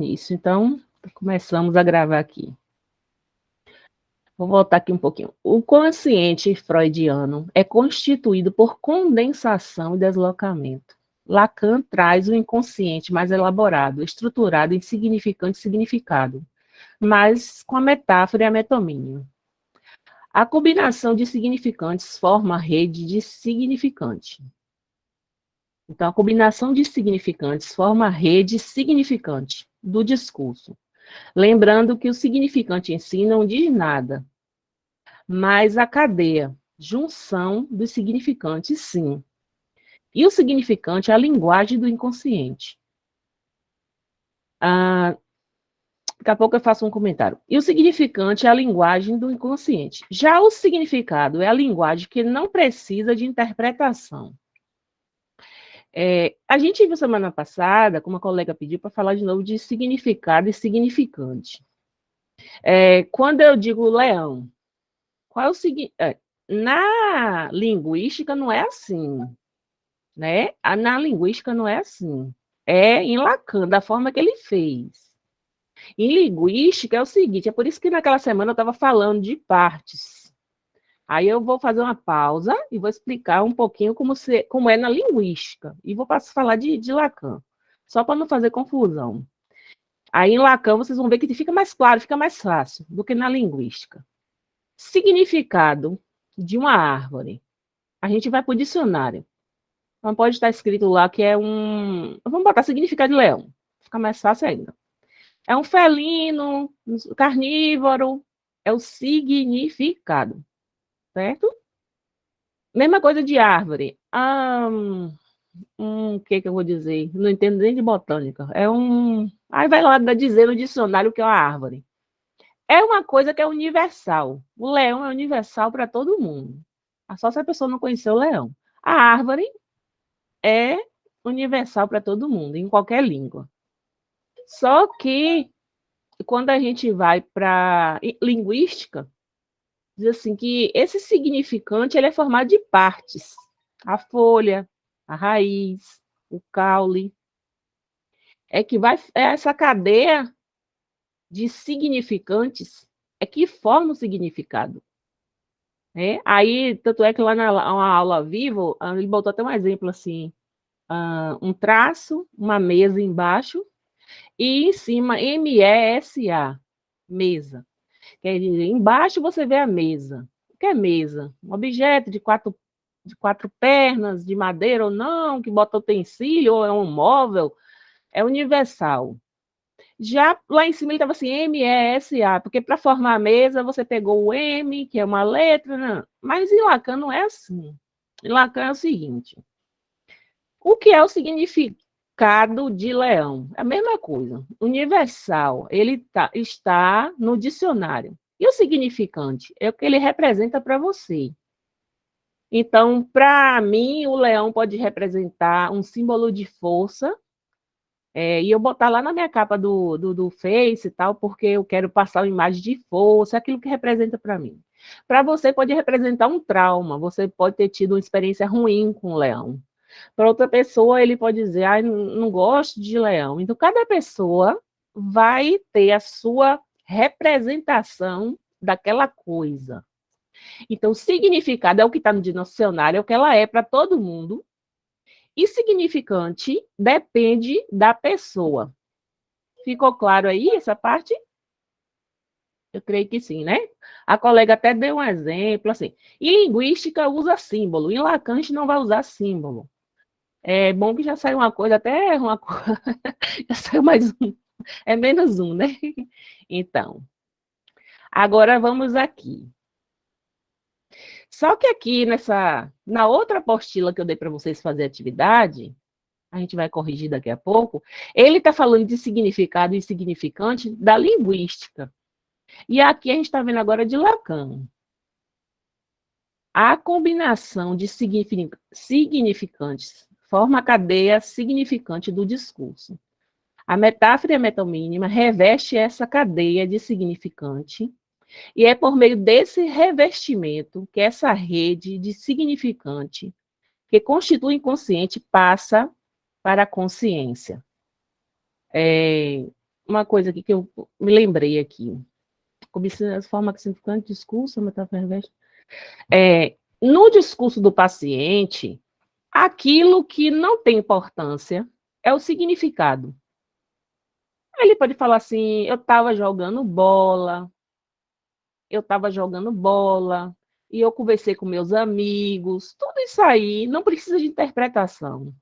Isso, então, começamos a gravar aqui. Vou voltar aqui um pouquinho. O consciente freudiano é constituído por condensação e deslocamento. Lacan traz o inconsciente mais elaborado, estruturado em significante e significado, mas com a metáfora e a metomínio. A combinação de significantes forma a rede de significante. Então, a combinação de significantes forma a rede significante do discurso. Lembrando que o significante em si não diz nada, mas a cadeia, junção dos significantes, sim. E o significante é a linguagem do inconsciente. Daqui a pouco eu faço um comentário. E o significante é a linguagem do inconsciente. Já o significado é a linguagem que não precisa de interpretação. A gente viu semana passada, como a colega pediu, para falar de novo de significado e significante. Quando eu digo leão, qual é o seguinte? Na linguística não é assim, né? Na linguística não é assim. É em Lacan, da forma que ele fez. Em linguística é o seguinte, é por isso que naquela semana eu estava falando de partes. Aí eu vou fazer uma pausa e vou explicar um pouquinho como é na linguística. E vou falar de Lacan, só para não fazer confusão. Aí em Lacan vocês vão ver que fica mais claro, fica mais fácil do que na linguística. Significado de uma árvore. A gente vai para o dicionário. Então pode estar escrito lá que é um... Vamos botar significado de leão. Fica mais fácil ainda. É um felino, carnívoro. É o significado. Certo? Mesma coisa de árvore. O que eu vou dizer? Não entendo nem de botânica. Aí vai lá dizer no dicionário o que é uma árvore. É uma coisa que é universal. O leão é universal para todo mundo. Só se a pessoa não conhecer o leão. A árvore é universal para todo mundo, em qualquer língua. Só que, quando a gente vai para linguística, diz assim que esse significante ele é formado de partes. A folha, a raiz, o caule. É essa cadeia de significantes é que forma o significado. Aí, tanto é que lá na aula vivo, ele botou até um exemplo assim, um traço, uma mesa embaixo, e em cima, MESA, mesa. Quer dizer, embaixo você vê a mesa. O que é mesa? Um objeto de quatro pernas, de madeira ou não, que bota utensílio, ou é um móvel, é universal. Já lá em cima ele estava assim, MESA, porque para formar a mesa você pegou o M, que é uma letra, não. Mas em Lacan não é assim. Em Lacan é o seguinte, o que é o significado de leão? É a mesma coisa. Universal, ele está no dicionário. E o significante? É o que ele representa para você. Então, para mim, o leão pode representar um símbolo de força, e eu botar lá na minha capa do Face e tal, porque eu quero passar uma imagem de força, aquilo que representa para mim. Para você, pode representar um trauma, você pode ter tido uma experiência ruim com o leão. Para outra pessoa, ele pode dizer, não gosto de leão. Então, cada pessoa vai ter a sua representação daquela coisa. Então, significado é o que está no dicionário, é o que ela é para todo mundo, e significante depende da pessoa. Ficou claro aí essa parte? Eu creio que sim, né? A colega até deu um exemplo, assim. Em linguística usa símbolo, em Lacan a gente não vai usar símbolo. É bom que já saiu uma coisa, até uma coisa, já saiu mais um, é menos um, né? Então, agora vamos aqui. Só que aqui na outra apostila que eu dei para vocês fazer atividade, a gente vai corrigir daqui a pouco, ele está falando de significado e significante da linguística. E aqui a gente está vendo agora de Lacan. A combinação de significantes forma a cadeia significante do discurso. A metáfora e a metomínima reveste essa cadeia de significante e é por meio desse revestimento que essa rede de significante que constitui o inconsciente passa para a consciência. uma coisa aqui que eu me lembrei aqui. Forma significante, discurso, metáfora. No discurso do paciente, aquilo que não tem importância é o significado. Ele pode falar assim, eu estava jogando bola, e eu conversei com meus amigos, tudo isso aí não precisa de interpretação,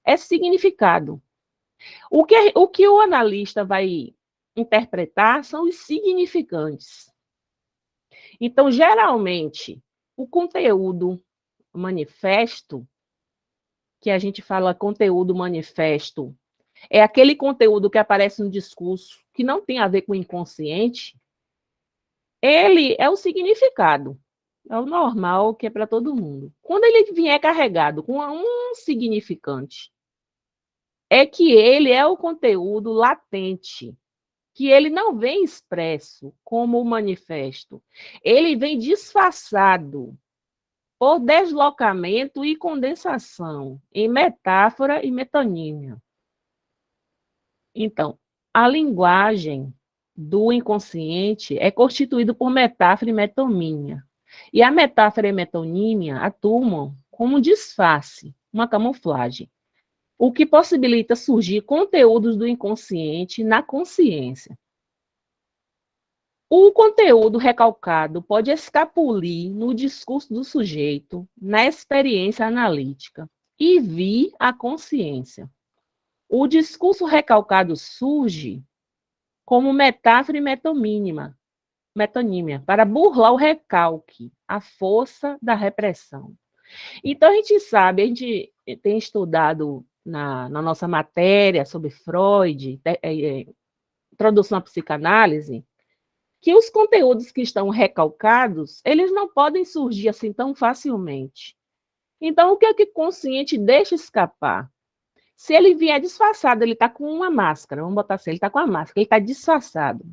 é significado. O que o analista vai interpretar são os significantes. Então, geralmente, o conteúdo manifesto, que a gente fala conteúdo manifesto, é aquele conteúdo que aparece no discurso que não tem a ver com o inconsciente, ele é o significado, é o normal que é para todo mundo. Quando ele vier carregado com um significante, é que ele é o conteúdo latente, que ele não vem expresso como o manifesto, ele vem disfarçado por deslocamento e condensação em metáfora e metonímia. Então, a linguagem do inconsciente é constituída por metáfora e metonímia. E a metáfora e a metonímia atuam como um disfarce, uma camuflagem, o que possibilita surgir conteúdos do inconsciente na consciência. O conteúdo recalcado pode escapulir no discurso do sujeito, na experiência analítica, e vir à consciência. O discurso recalcado surge como metáfora e metonímia, para burlar o recalque, a força da repressão. Então, a gente sabe, a gente tem estudado na nossa matéria sobre Freud, introdução à psicanálise, que os conteúdos que estão recalcados, eles não podem surgir assim tão facilmente. Então, o que é que o consciente deixa escapar? Se ele vier disfarçado, ele está com uma máscara, vamos botar assim, ele está com a máscara, ele está disfarçado.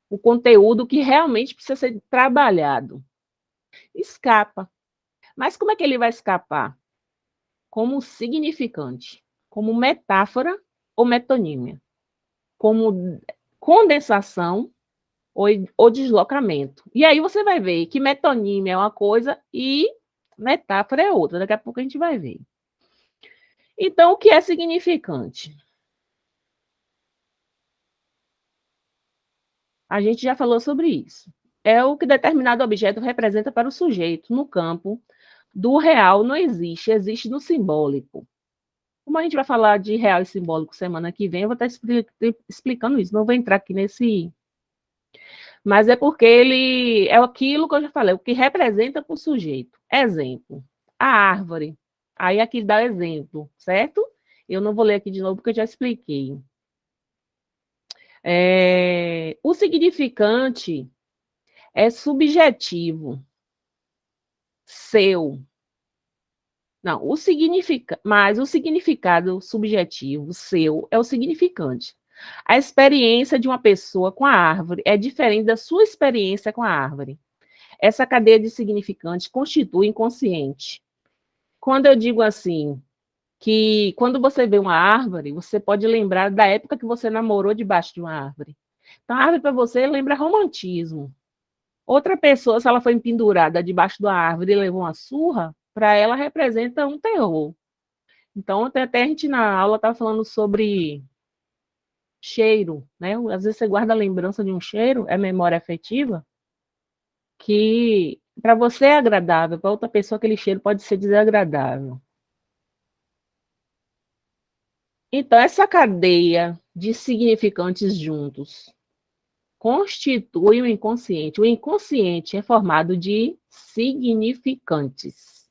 O conteúdo que realmente precisa ser trabalhado. Escapa. Mas como é que ele vai escapar? Como significante, como metáfora ou metonímia, como condensação ou deslocamento. E aí você vai ver que metonímia é uma coisa e metáfora é outra. Daqui a pouco a gente vai ver. Então, o que é significante? A gente já falou sobre isso. É o que determinado objeto representa para o sujeito no campo do real não existe, existe no simbólico. Como a gente vai falar de real e simbólico semana que vem, eu vou estar explicando isso, não vou entrar aqui nesse. Mas é porque ele é aquilo que eu já falei, o que representa para o sujeito. Exemplo, a árvore. Aí aqui dá exemplo, certo? Eu não vou ler aqui de novo porque eu já expliquei. O significante é subjetivo, seu. Não, mas o significado subjetivo, seu, é o significante. A experiência de uma pessoa com a árvore é diferente da sua experiência com a árvore. Essa cadeia de significantes constitui inconsciente. Quando eu digo assim, que quando você vê uma árvore, você pode lembrar da época que você namorou debaixo de uma árvore. Então, a árvore para você lembra romantismo. Outra pessoa, se ela foi pendurada debaixo da árvore e levou uma surra, para ela representa um terror. Então, até a gente na aula estava falando sobre cheiro, né? Às vezes você guarda a lembrança de um cheiro, é memória afetiva, que para você é agradável, para outra pessoa aquele cheiro pode ser desagradável. Então, essa cadeia de significantes juntos constitui o inconsciente. O inconsciente é formado de significantes.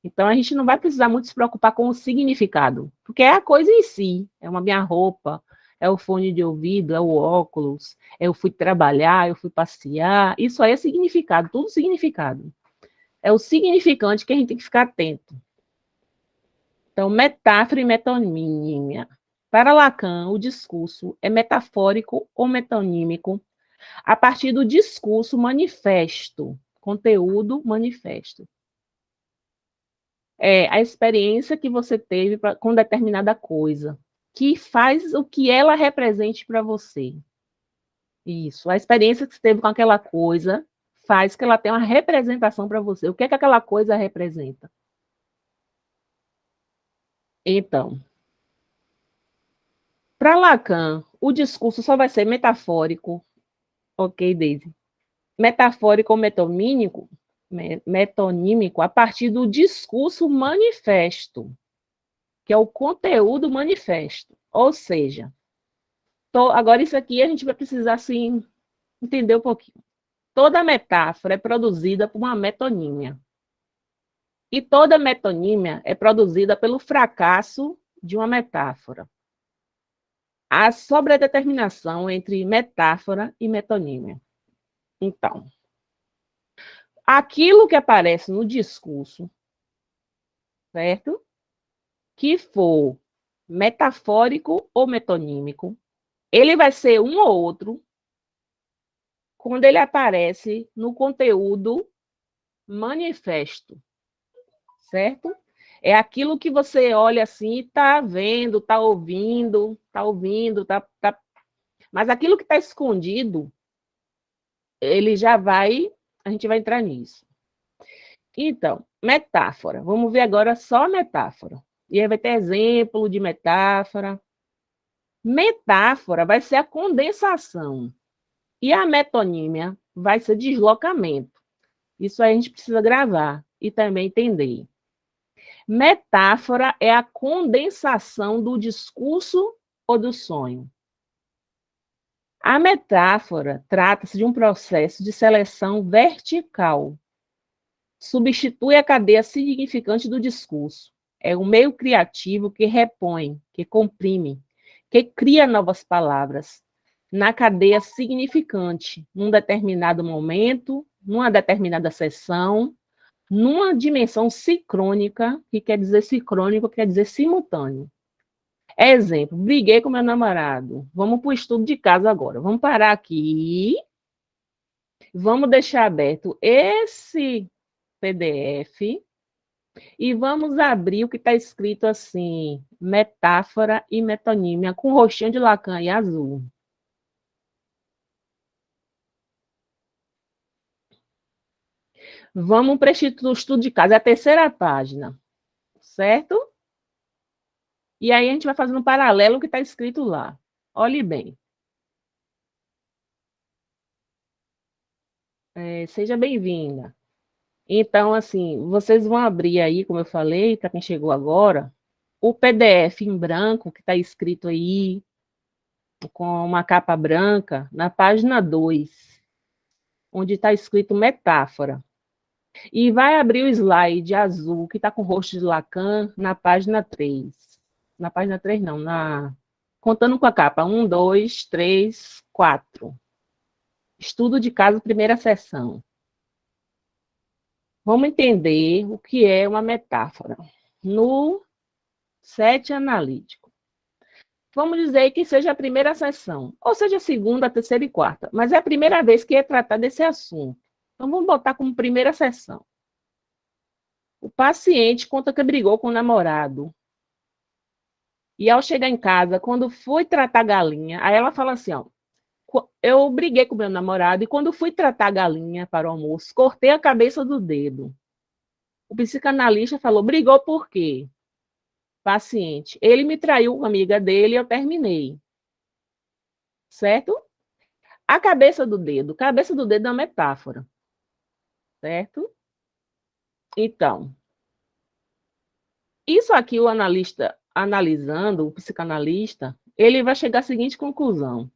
Então, a gente não vai precisar muito se preocupar com o significado, porque é a coisa em si. É uma minha roupa, é o fone de ouvido, é o óculos, eu fui trabalhar, eu fui passear. Isso aí é significado, tudo significado. É o significante que a gente tem que ficar atento. Então, metáfora e metonímia. Para Lacan, o discurso é metafórico ou metonímico a partir do discurso manifesto, conteúdo manifesto. É a experiência que você teve com determinada coisa, que faz o que ela represente para você. Isso, a experiência que você teve com aquela coisa faz que ela tenha uma representação para você. O que é que aquela coisa representa? Então, para Lacan, o discurso só vai ser metafórico, ok, Daisy? Metafórico ou metonímico a partir do discurso manifesto, que é o conteúdo manifesto. Ou seja, agora isso aqui a gente vai precisar assim, entender um pouquinho. Toda metáfora é produzida por uma metonímia. E toda metonímia é produzida pelo fracasso de uma metáfora. A sobredeterminação entre metáfora e metonímia. Então, aquilo que aparece no discurso, certo? Que for metafórico ou metonímico, ele vai ser um ou outro quando ele aparece no conteúdo manifesto, certo? É aquilo que você olha assim e está vendo, está ouvindo, mas aquilo que está escondido, ele já vai, a gente vai entrar nisso. Então, metáfora. Vamos ver agora só metáfora. E aí vai ter exemplo de metáfora. Metáfora vai ser a condensação. E a metonímia vai ser deslocamento. Isso aí a gente precisa gravar e também entender. Metáfora é a condensação do discurso ou do sonho. A metáfora trata-se de um processo de seleção vertical. Substitui a cadeia significante do discurso. É um meio criativo que repõe, que comprime, que cria novas palavras na cadeia significante, num determinado momento, numa determinada sessão, numa dimensão sincrônica, que quer dizer sincrônico, quer dizer simultâneo. Exemplo, briguei com meu namorado. Vamos para o estudo de casa agora. Vamos parar aqui. Vamos deixar aberto esse PDF e vamos abrir o que está escrito assim, metáfora e metonímia, com rostinho de Lacan e azul. Vamos para o estudo de casa, é a terceira página, certo? E aí a gente vai fazendo um paralelo o que está escrito lá. Olhe bem. Seja bem-vinda. Então, assim, vocês vão abrir aí, como eu falei, para quem chegou agora, o PDF em branco que está escrito aí, com uma capa branca, na página 2, onde está escrito metáfora. E vai abrir o slide azul, que está com o rosto de Lacan, na página 3. Na página 3, não, contando com a capa. 1, 2, 3, 4. Estudo de caso, primeira sessão. Vamos entender o que é uma metáfora. No set analítico. Vamos dizer que seja a primeira sessão, ou seja, a segunda, a terceira e quarta, mas é a primeira vez que é tratado desse assunto. Então, vamos botar como primeira sessão. O paciente conta que brigou com o namorado. E ao chegar em casa, quando fui tratar a galinha, aí ela fala assim, ó, eu briguei com meu namorado e quando fui tratar a galinha para o almoço, cortei a cabeça do dedo. O psicanalista falou, brigou por quê? Paciente, ele me traiu com a amiga dele e eu terminei. Certo? A cabeça do dedo é uma metáfora. Certo? Então, isso aqui o analista, analisando, o psicanalista, ele vai chegar à seguinte conclusão.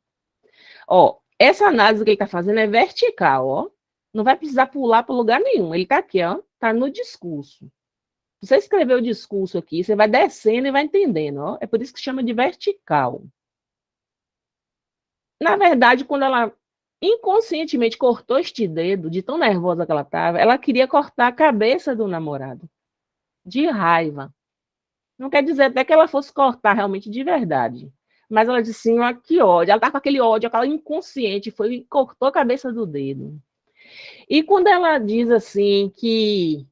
Ó, essa análise que ele está fazendo é vertical, ó. Não vai precisar pular para lugar nenhum. Ele está aqui, ó. Está no discurso. Você escreveu o discurso aqui, você vai descendo e vai entendendo, ó. É por isso que chama de vertical. Na verdade, quando ela inconscientemente cortou este dedo, de tão nervosa que ela estava, ela queria cortar a cabeça do namorado. De raiva. Não quer dizer até que ela fosse cortar realmente de verdade. Mas ela disse assim, ó, que ódio. Ela estava com aquele ódio, aquela inconsciente, foi e cortou a cabeça do dedo. E quando ela diz assim que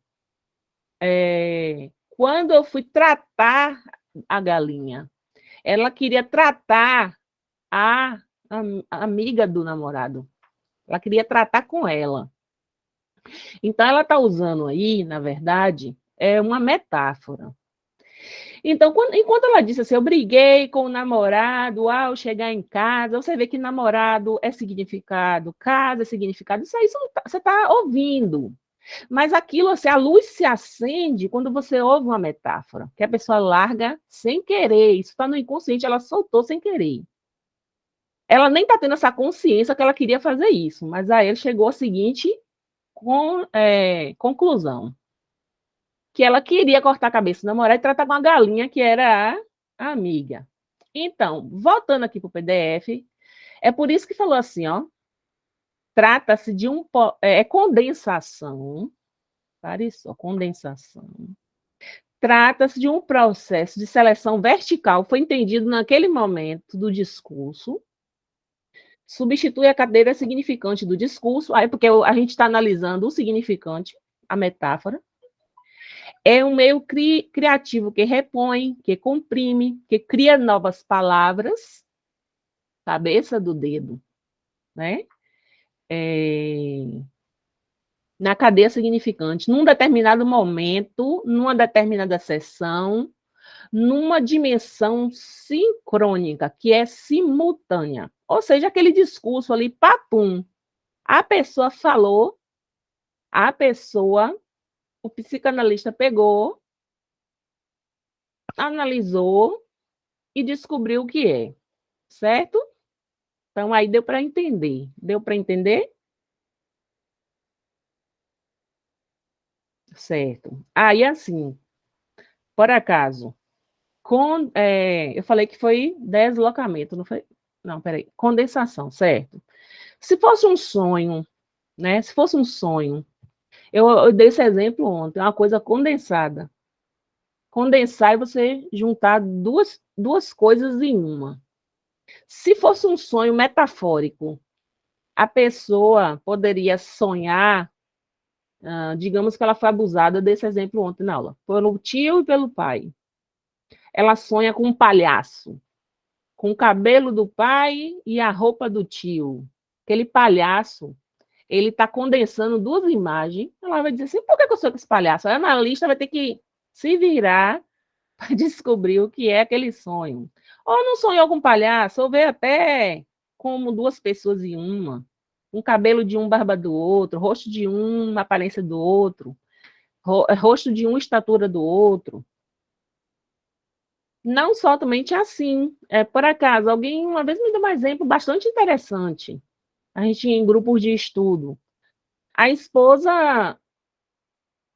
quando eu fui tratar a galinha, Ela queria tratar a amiga do namorado. Ela queria tratar com ela. Então, ela está usando aí, na verdade, é uma metáfora. Então, enquanto ela disse assim, eu briguei com o namorado ao chegar em casa, você vê que namorado é significado, casa é significado, isso aí você está ouvindo. Mas aquilo, assim, a luz se acende quando você ouve uma metáfora, que a pessoa larga sem querer, isso está no inconsciente, ela soltou sem querer. Ela nem está tendo essa consciência que ela queria fazer isso, mas aí ele chegou à seguinte conclusão, que ela queria cortar a cabeça do namorado e tratar com a galinha, que era a amiga. Então, voltando aqui para o PDF, é por isso que falou assim, ó, trata-se de condensação, pare só, condensação. Trata-se de um processo de seleção vertical, foi entendido naquele momento do discurso, substitui a cadeira significante do discurso, aí porque a gente está analisando o significante, a metáfora, é um meio criativo que repõe, que comprime, que cria novas palavras, cabeça do dedo, né? Na cadeia significante, num determinado momento, numa determinada sessão, numa dimensão sincrônica, que é simultânea. Ou seja, aquele discurso ali, papum, a pessoa falou, o psicanalista pegou, analisou e descobriu o que é, certo? Então, aí deu para entender. Deu para entender? Certo. Aí, assim, por acaso, eu falei que foi deslocamento, não foi? Não, peraí. Condensação, certo. Se fosse um sonho, né? Se fosse um sonho, eu dei esse exemplo ontem, uma coisa condensada. Condensar é você juntar duas coisas em uma. Se fosse um sonho metafórico, a pessoa poderia sonhar, digamos que ela foi abusada desse exemplo ontem na aula, pelo tio e pelo pai. Ela sonha com um palhaço, com o cabelo do pai e a roupa do tio. Aquele palhaço, ele está condensando duas imagens. Ela vai dizer assim, por que eu sou com esse palhaço? A analista vai ter que se virar para descobrir o que é aquele sonho. Ou não sonhou com palhaço, ou vê até como duas pessoas em uma. Um cabelo de um, barba do outro, rosto de um, aparência do outro, rosto de um, estatura do outro. Não só somente assim. Por acaso, alguém uma vez me deu um exemplo bastante interessante. A gente em grupos de estudo. A esposa,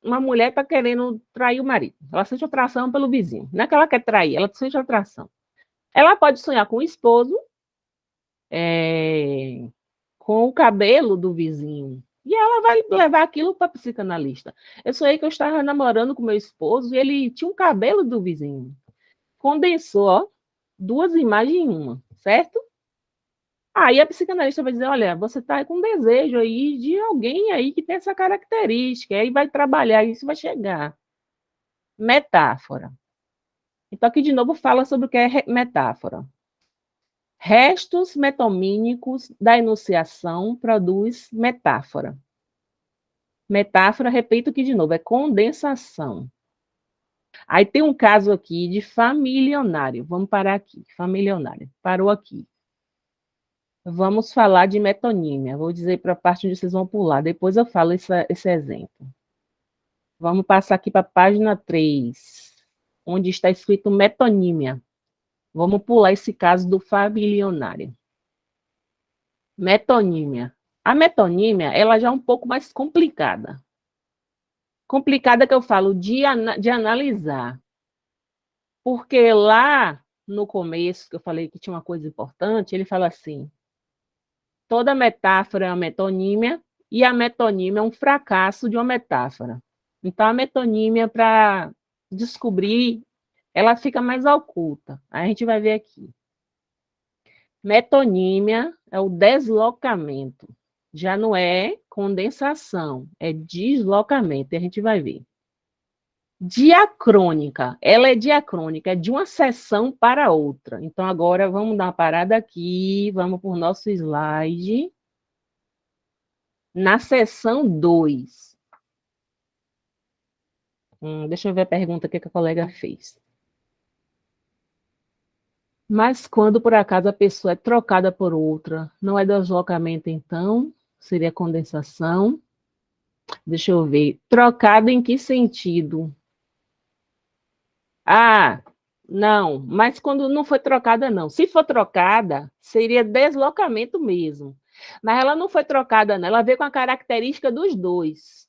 uma mulher está querendo trair o marido. Ela sente atração pelo vizinho. Não é que ela quer trair, ela sente atração. Ela pode sonhar com o esposo, com o cabelo do vizinho. E ela vai levar aquilo para a psicanalista. Eu sonhei que eu estava namorando com meu esposo e ele tinha um cabelo do vizinho. Condensou, ó, duas imagens em uma, certo? Aí a psicanalista vai dizer, olha, você está com desejo aí de alguém aí que tem essa característica, aí vai trabalhar, isso vai chegar. Metáfora. Então, aqui de novo fala sobre o que é metáfora. Restos metomínicos da enunciação produz metáfora. Metáfora, repito aqui de novo, é condensação. Aí tem um caso aqui de familionário. Vamos parar aqui. Familionário. Parou aqui. Vamos falar de metonímia. Vou dizer para a parte onde vocês vão pular. Depois eu falo esse exemplo. Vamos passar aqui para a página 3, onde está escrito metonímia. Vamos pular esse caso do familionário. Metonímia. A metonímia, ela já é um pouco mais complicada. Complicada que eu falo de analisar. Porque lá no começo, que eu falei que tinha uma coisa importante, ele fala assim, toda metáfora é uma metonímia, e a metonímia é um fracasso de uma metáfora. Então, a metonímia, para descobrir, ela fica mais oculta. Aí a gente vai ver aqui. Metonímia é o deslocamento. Já não é condensação, é deslocamento. E a gente vai ver. Diacrônica. Ela é diacrônica, é de uma sessão para outra. Então, agora vamos dar uma parada aqui, vamos para o nosso slide. Na seção 2. Deixa eu ver a pergunta que a colega fez. Mas quando, por acaso, a pessoa é trocada por outra, não é deslocamento, então? Seria condensação. Deixa eu ver. Trocada em que sentido? Ah, não. Mas quando não foi trocada, não. Se for trocada, seria deslocamento mesmo. Mas ela não foi trocada, não. Ela veio com a característica dos dois.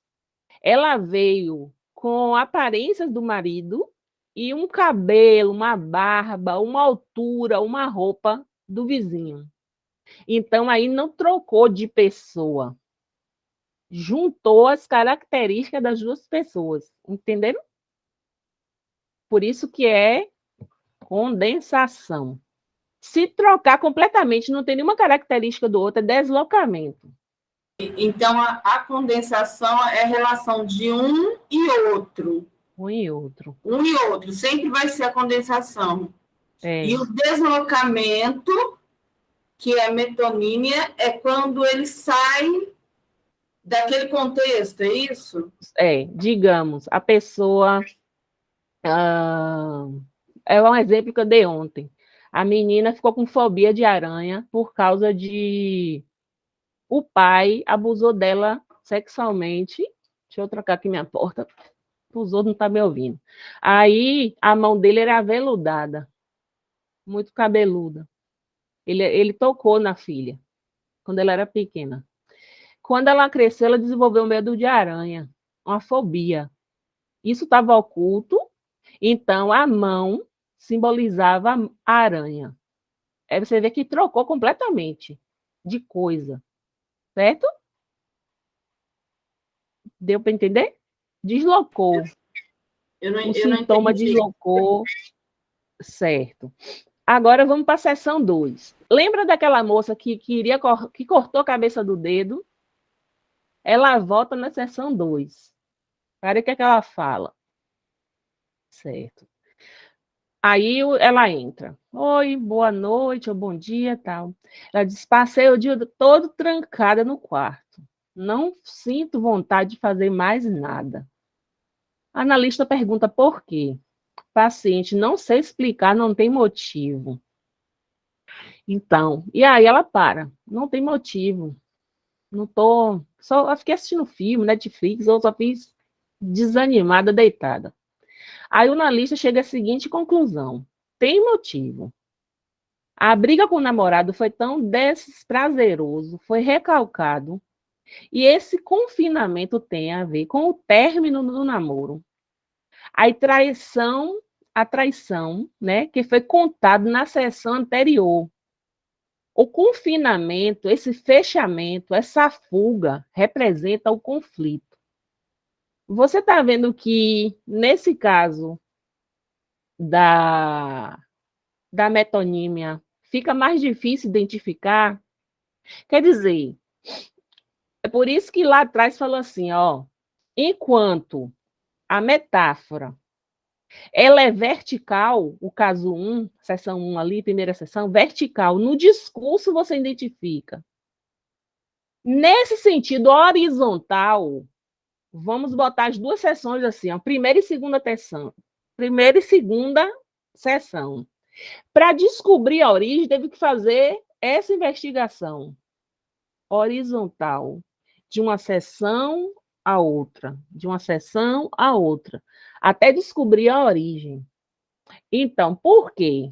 Ela veio com aparências do marido e um cabelo, uma barba, uma altura, uma roupa do vizinho. Então, aí não trocou de pessoa. Juntou as características das duas pessoas. Entenderam? Por isso que é condensação. Se trocar completamente, não tem nenhuma característica do outro, é deslocamento. Então, a condensação é a relação de um e outro. Um e outro. Um e outro, sempre vai ser a condensação. É. E o deslocamento, que é a metonímia, é quando ele sai daquele contexto, é isso? Digamos, a pessoa... é um exemplo que eu dei ontem. A menina ficou com fobia de aranha por causa de... O pai abusou dela sexualmente. Deixa eu trocar aqui minha porta. Os outros não estão me ouvindo. Aí, a mão dele era aveludada. Muito cabeluda. Ele tocou na filha, quando ela era pequena. Quando ela cresceu, ela desenvolveu medo de aranha, uma fobia. Isso estava oculto, então a mão simbolizava a aranha. Aí você vê que trocou completamente de coisa, certo? Deu para entender? Deslocou. O Eu não sintoma entendi. deslocou, certo. Agora vamos para a seção 2. Lembra daquela moça que cortou a cabeça do dedo? Ela volta na seção 2. Olha o que é que ela fala. Certo. Aí ela entra. Oi, boa noite, ou bom dia, tal. Ela diz: passei o dia todo trancada no quarto. Não sinto vontade de fazer mais nada. A analista pergunta por quê. Paciente, não sei explicar, não tem motivo. Então, e aí ela para. Não tem motivo. Não tô. Só eu fiquei assistindo filme, Netflix, ou só fiz desanimada, deitada. Aí o analista chega à seguinte conclusão: tem motivo. A briga com o namorado foi tão desprazeroso, foi recalcado, e esse confinamento tem a ver com o término do namoro. A traição, né, que foi contado na sessão anterior. O confinamento, esse fechamento, essa fuga representa o conflito. Você está vendo que, nesse caso da, da metonímia, fica mais difícil identificar? Quer dizer, é por isso que lá atrás falou assim, ó, enquanto a metáfora ela é vertical, o caso 1, seção 1 ali, primeira seção, vertical, no discurso você identifica. Nesse sentido horizontal, vamos botar as duas sessões assim, ó, primeira e segunda sessão. Primeira e segunda sessão. Para descobrir a origem, teve que fazer essa investigação horizontal, de uma sessão a outra, de uma sessão a outra, até descobrir a origem. Então, por quê?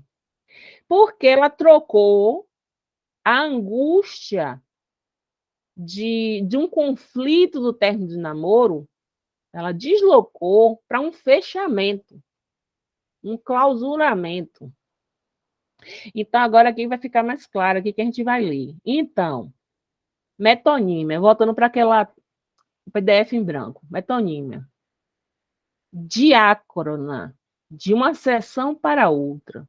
Porque ela trocou a angústia de um conflito do término de namoro, ela deslocou para um fechamento, um clausuramento. Então, agora aqui vai ficar mais claro aqui que a gente vai ler. Então, metonímia, voltando para aquela PDF em branco, metonímia. Diácrona, de uma sessão para outra.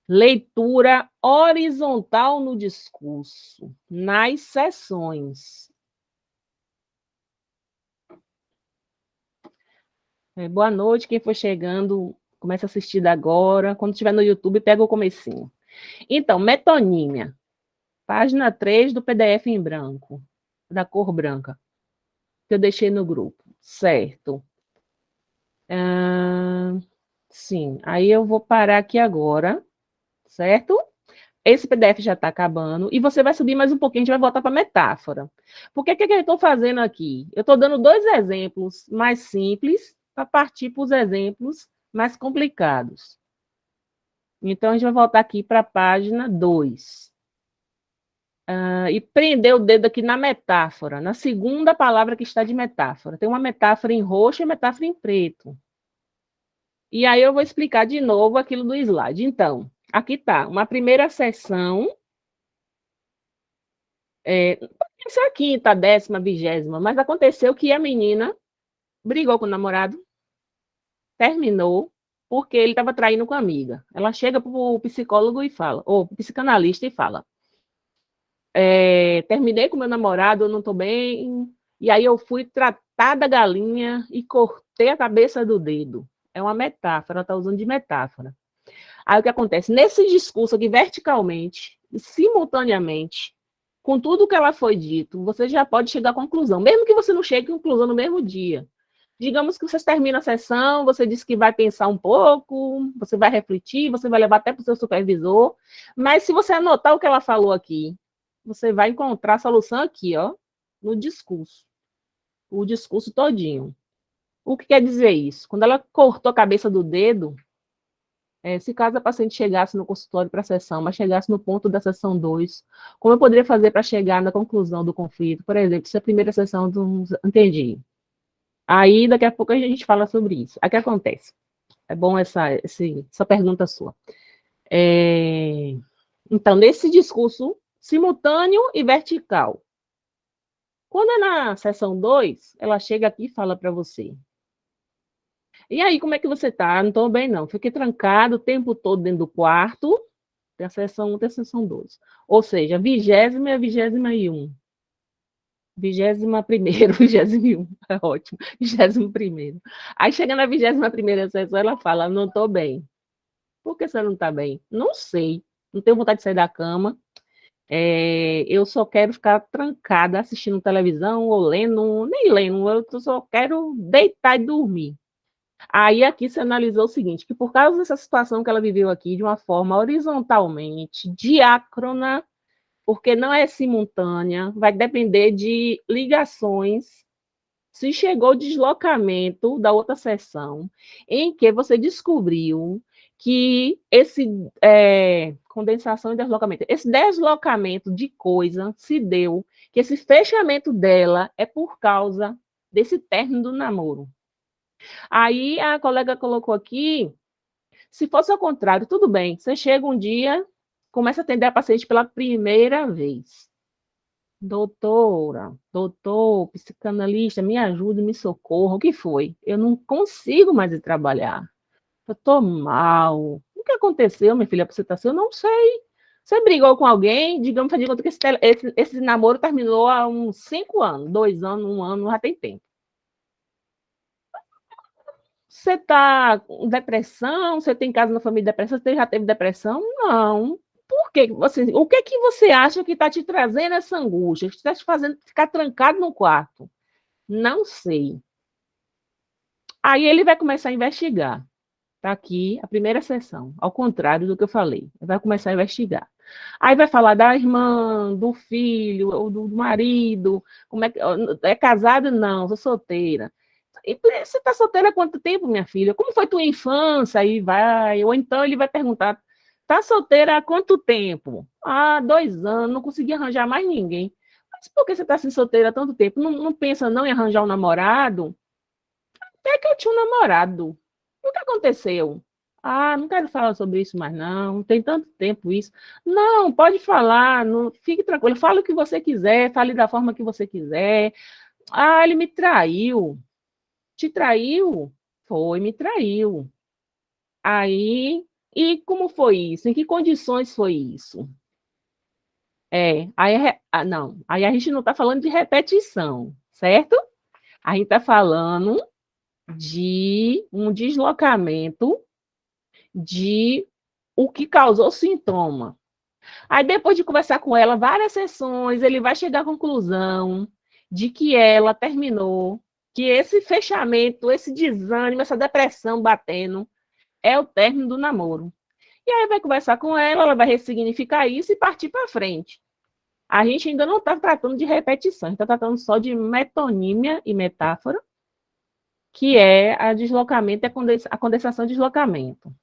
Leitura horizontal no discurso, nas sessões. Boa noite, quem for chegando, começa a assistir agora. Quando estiver no YouTube, pega o comecinho. Então, metonímia. Página 3 do PDF em branco, da cor branca, que eu deixei no grupo. Certo. Sim, aí eu vou parar aqui agora, certo? Esse PDF já está acabando, e você vai subir mais um pouquinho, a gente vai voltar para a metáfora. Porque o que eu estou fazendo aqui? Eu estou dando 2 exemplos mais simples para partir para os exemplos mais complicados. Então, a gente vai voltar aqui para a página 2. E prender o dedo aqui na metáfora, na segunda palavra que está de metáfora. Tem uma metáfora em roxo e metáfora em preto. E aí eu vou explicar de novo aquilo do slide. Então, aqui está, uma primeira sessão, essa é a quinta, a 10ª, 20ª, mas aconteceu que a menina brigou com o namorado, terminou, porque ele estava traindo com a amiga. Ela chega para o psicólogo e fala, ou psicanalista e fala, terminei com meu namorado, eu não estou bem, e aí eu fui tratar da galinha e cortei a cabeça do dedo. É uma metáfora, ela está usando de metáfora. Aí o que acontece? Nesse discurso aqui, verticalmente, simultaneamente, com tudo que ela foi dito, você já pode chegar à conclusão, mesmo que você não chegue à conclusão no mesmo dia. Digamos que você termina a sessão, você disse que vai pensar um pouco, você vai refletir, você vai levar até para o seu supervisor, mas se você anotar o que ela falou aqui, você vai encontrar a solução aqui, ó, no discurso. O discurso todinho. O que quer dizer isso? Quando ela cortou a cabeça do dedo, se caso a paciente chegasse no consultório para a sessão, mas chegasse no ponto da sessão 2, como eu poderia fazer para chegar na conclusão do conflito? Por exemplo, se a primeira sessão não entendi. Aí, daqui a pouco, a gente fala sobre isso. Aí, o que acontece? É bom essa pergunta sua. Então, nesse discurso simultâneo e vertical, quando é na sessão 2, ela chega aqui e fala para você, e aí, como é que você está? Não estou bem, não. Fiquei trancado o tempo todo dentro do quarto. Tem a sessão 1, tem a sessão 2. Ou seja, 20ª e 21ª. 21ª, 21. É ótimo. 21º. Aí, chega na 21ª sessão, ela fala, não estou bem. Por que você não está bem? Não sei. Não tenho vontade de sair da cama. Eu só quero ficar trancada assistindo televisão ou lendo, nem lendo, eu só quero deitar e dormir. Aí aqui se analisou o seguinte, que por causa dessa situação que ela viveu aqui, de uma forma horizontalmente, diácrona, porque não é simultânea, vai depender de ligações, se chegou o deslocamento da outra sessão, em que você descobriu que esse condensação e deslocamento, esse deslocamento de coisa se deu, que esse fechamento dela é por causa desse término do namoro. Aí a colega colocou aqui, se fosse ao contrário, tudo bem, você chega um dia, começa a atender a paciente pela primeira vez. Doutora, doutor, psicanalista, me ajude, me socorra, o que foi? Eu não consigo mais ir trabalhar. Eu estou mal. O que aconteceu, minha filha, para você estar assim? Eu não sei. Você brigou com alguém, digamos, faz de conta que esse namoro terminou há uns 5 anos, 2 anos, 1 ano, já tem tempo. Você está com depressão? Você tem caso na família de depressão? Você já teve depressão? Não. Por que você, o que é que você acha que está te trazendo essa angústia? Que está te fazendo ficar trancado no quarto? Não sei. Aí ele vai começar a investigar. Está aqui a primeira sessão, ao contrário do que eu falei. Ele vai começar a investigar. Aí vai falar da irmã, do filho, ou do marido. Como é casado? Não, sou solteira. E você está solteira há quanto tempo, minha filha? Como foi tua infância? Aí vai. Ou então ele vai perguntar: está solteira há quanto tempo? Ah, 2 anos, não consegui arranjar mais ninguém. Mas por que você está assim solteira há tanto tempo? Não pensa não em arranjar um namorado? Até que eu tinha um namorado. O que aconteceu? Ah, não quero falar sobre isso mais, não. Tem tanto tempo isso. Não, pode falar, não, fique tranquilo. Fale o que você quiser, fale da forma que você quiser. Ah, ele me traiu. Te traiu? Foi, me traiu. Aí, e como foi isso? Em que condições foi isso? Aí a gente não está falando de repetição, certo? A gente está falando de um deslocamento de o que causou sintoma. Aí, depois de conversar com ela várias sessões, ele vai chegar à conclusão de que ela terminou, que esse fechamento, esse desânimo, essa depressão batendo, é o término do namoro. E aí vai conversar com ela vai ressignificar isso e partir para frente. A gente ainda não está tratando de repetição, a gente está tratando só de metonímia e metáfora, que é a deslocamento, a condensação e deslocamento.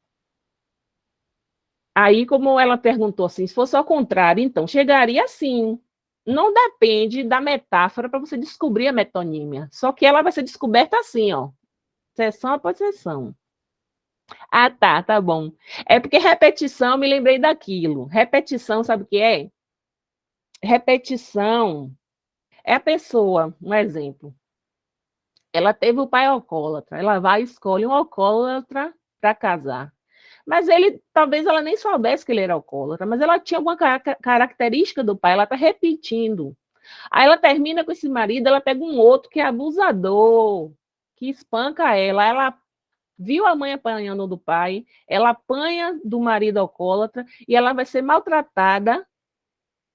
Aí, como ela perguntou assim, se fosse ao contrário, então, chegaria assim. Não depende da metáfora para você descobrir a metonímia. Só que ela vai ser descoberta assim, ó. Sessão após sessão. Ah, tá bom. É porque repetição, me lembrei daquilo. Repetição, sabe o que é? Repetição é a pessoa, um exemplo. Ela teve o pai alcoólatra, ela vai e escolhe um alcoólatra para casar. Mas ele, talvez ela nem soubesse que ele era alcoólatra, mas ela tinha alguma característica do pai, ela está repetindo. Aí ela termina com esse marido, ela pega um outro que é abusador, que espanca ela. Ela viu a mãe apanhando do pai, ela apanha do marido alcoólatra e ela vai ser maltratada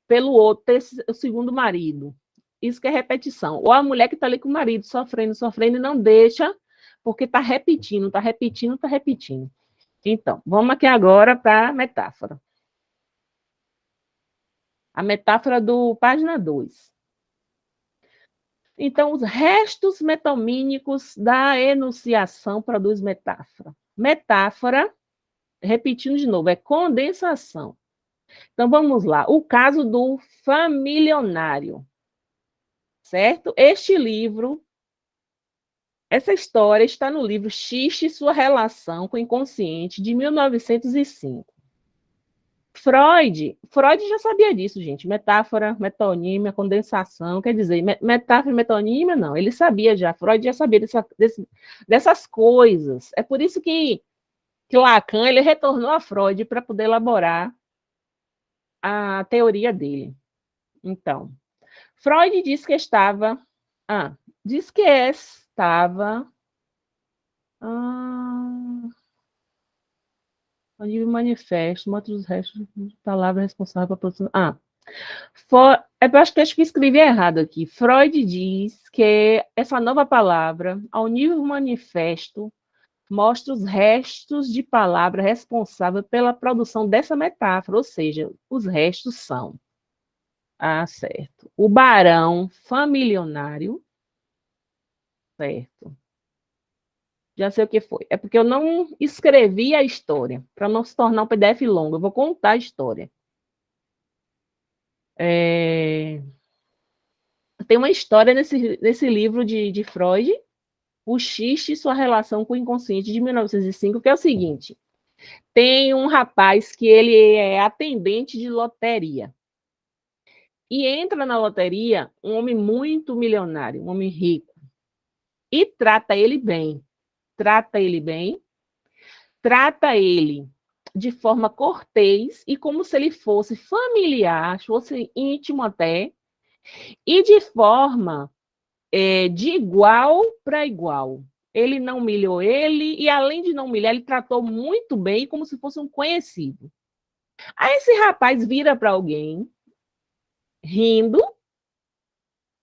pelo outro, o segundo marido. Isso que é repetição. Ou a mulher que está ali com o marido, sofrendo e não deixa, porque está repetindo, está repetindo, está repetindo. Então, vamos aqui agora para a metáfora. A metáfora do página 2. Então, os restos metomínicos da enunciação produz metáfora. Metáfora, repetindo de novo, é condensação. Então, vamos lá. O caso do familionário. Certo? Este livro, essa história está no livro X e sua relação com o inconsciente, de 1905. Freud já sabia disso, gente. Metáfora, metonímia, condensação, quer dizer, metáfora e metonímia, não. Ele sabia já, Freud já sabia dessas coisas. É por isso que Lacan ele retornou a Freud para poder elaborar a teoria dele. Então, Freud diz que estava... diz que estava... onde o manifesto, mostra os restos de palavras responsáveis pela produção... eu acho que eu escrevi errado aqui. Freud diz que essa nova palavra, ao nível manifesto, mostra os restos de palavra responsável pela produção dessa metáfora, ou seja, os restos são... certo. O barão familionário, certo. Já sei o que foi. É porque eu não escrevi a história, para não se tornar um PDF longo. Eu vou contar a história. Tem uma história nesse livro de Freud, O Xiste e sua relação com o inconsciente, de 1905, que é o seguinte. Tem um rapaz que ele é atendente de loteria. E entra na loteria um homem muito milionário, um homem rico. E trata ele bem. Trata ele de forma cortês e como se ele fosse familiar, fosse íntimo até, e de forma de igual para igual. Ele não humilhou ele, e além de não humilhar, ele tratou muito bem, como se fosse um conhecido. Aí esse rapaz vira para alguém, rindo,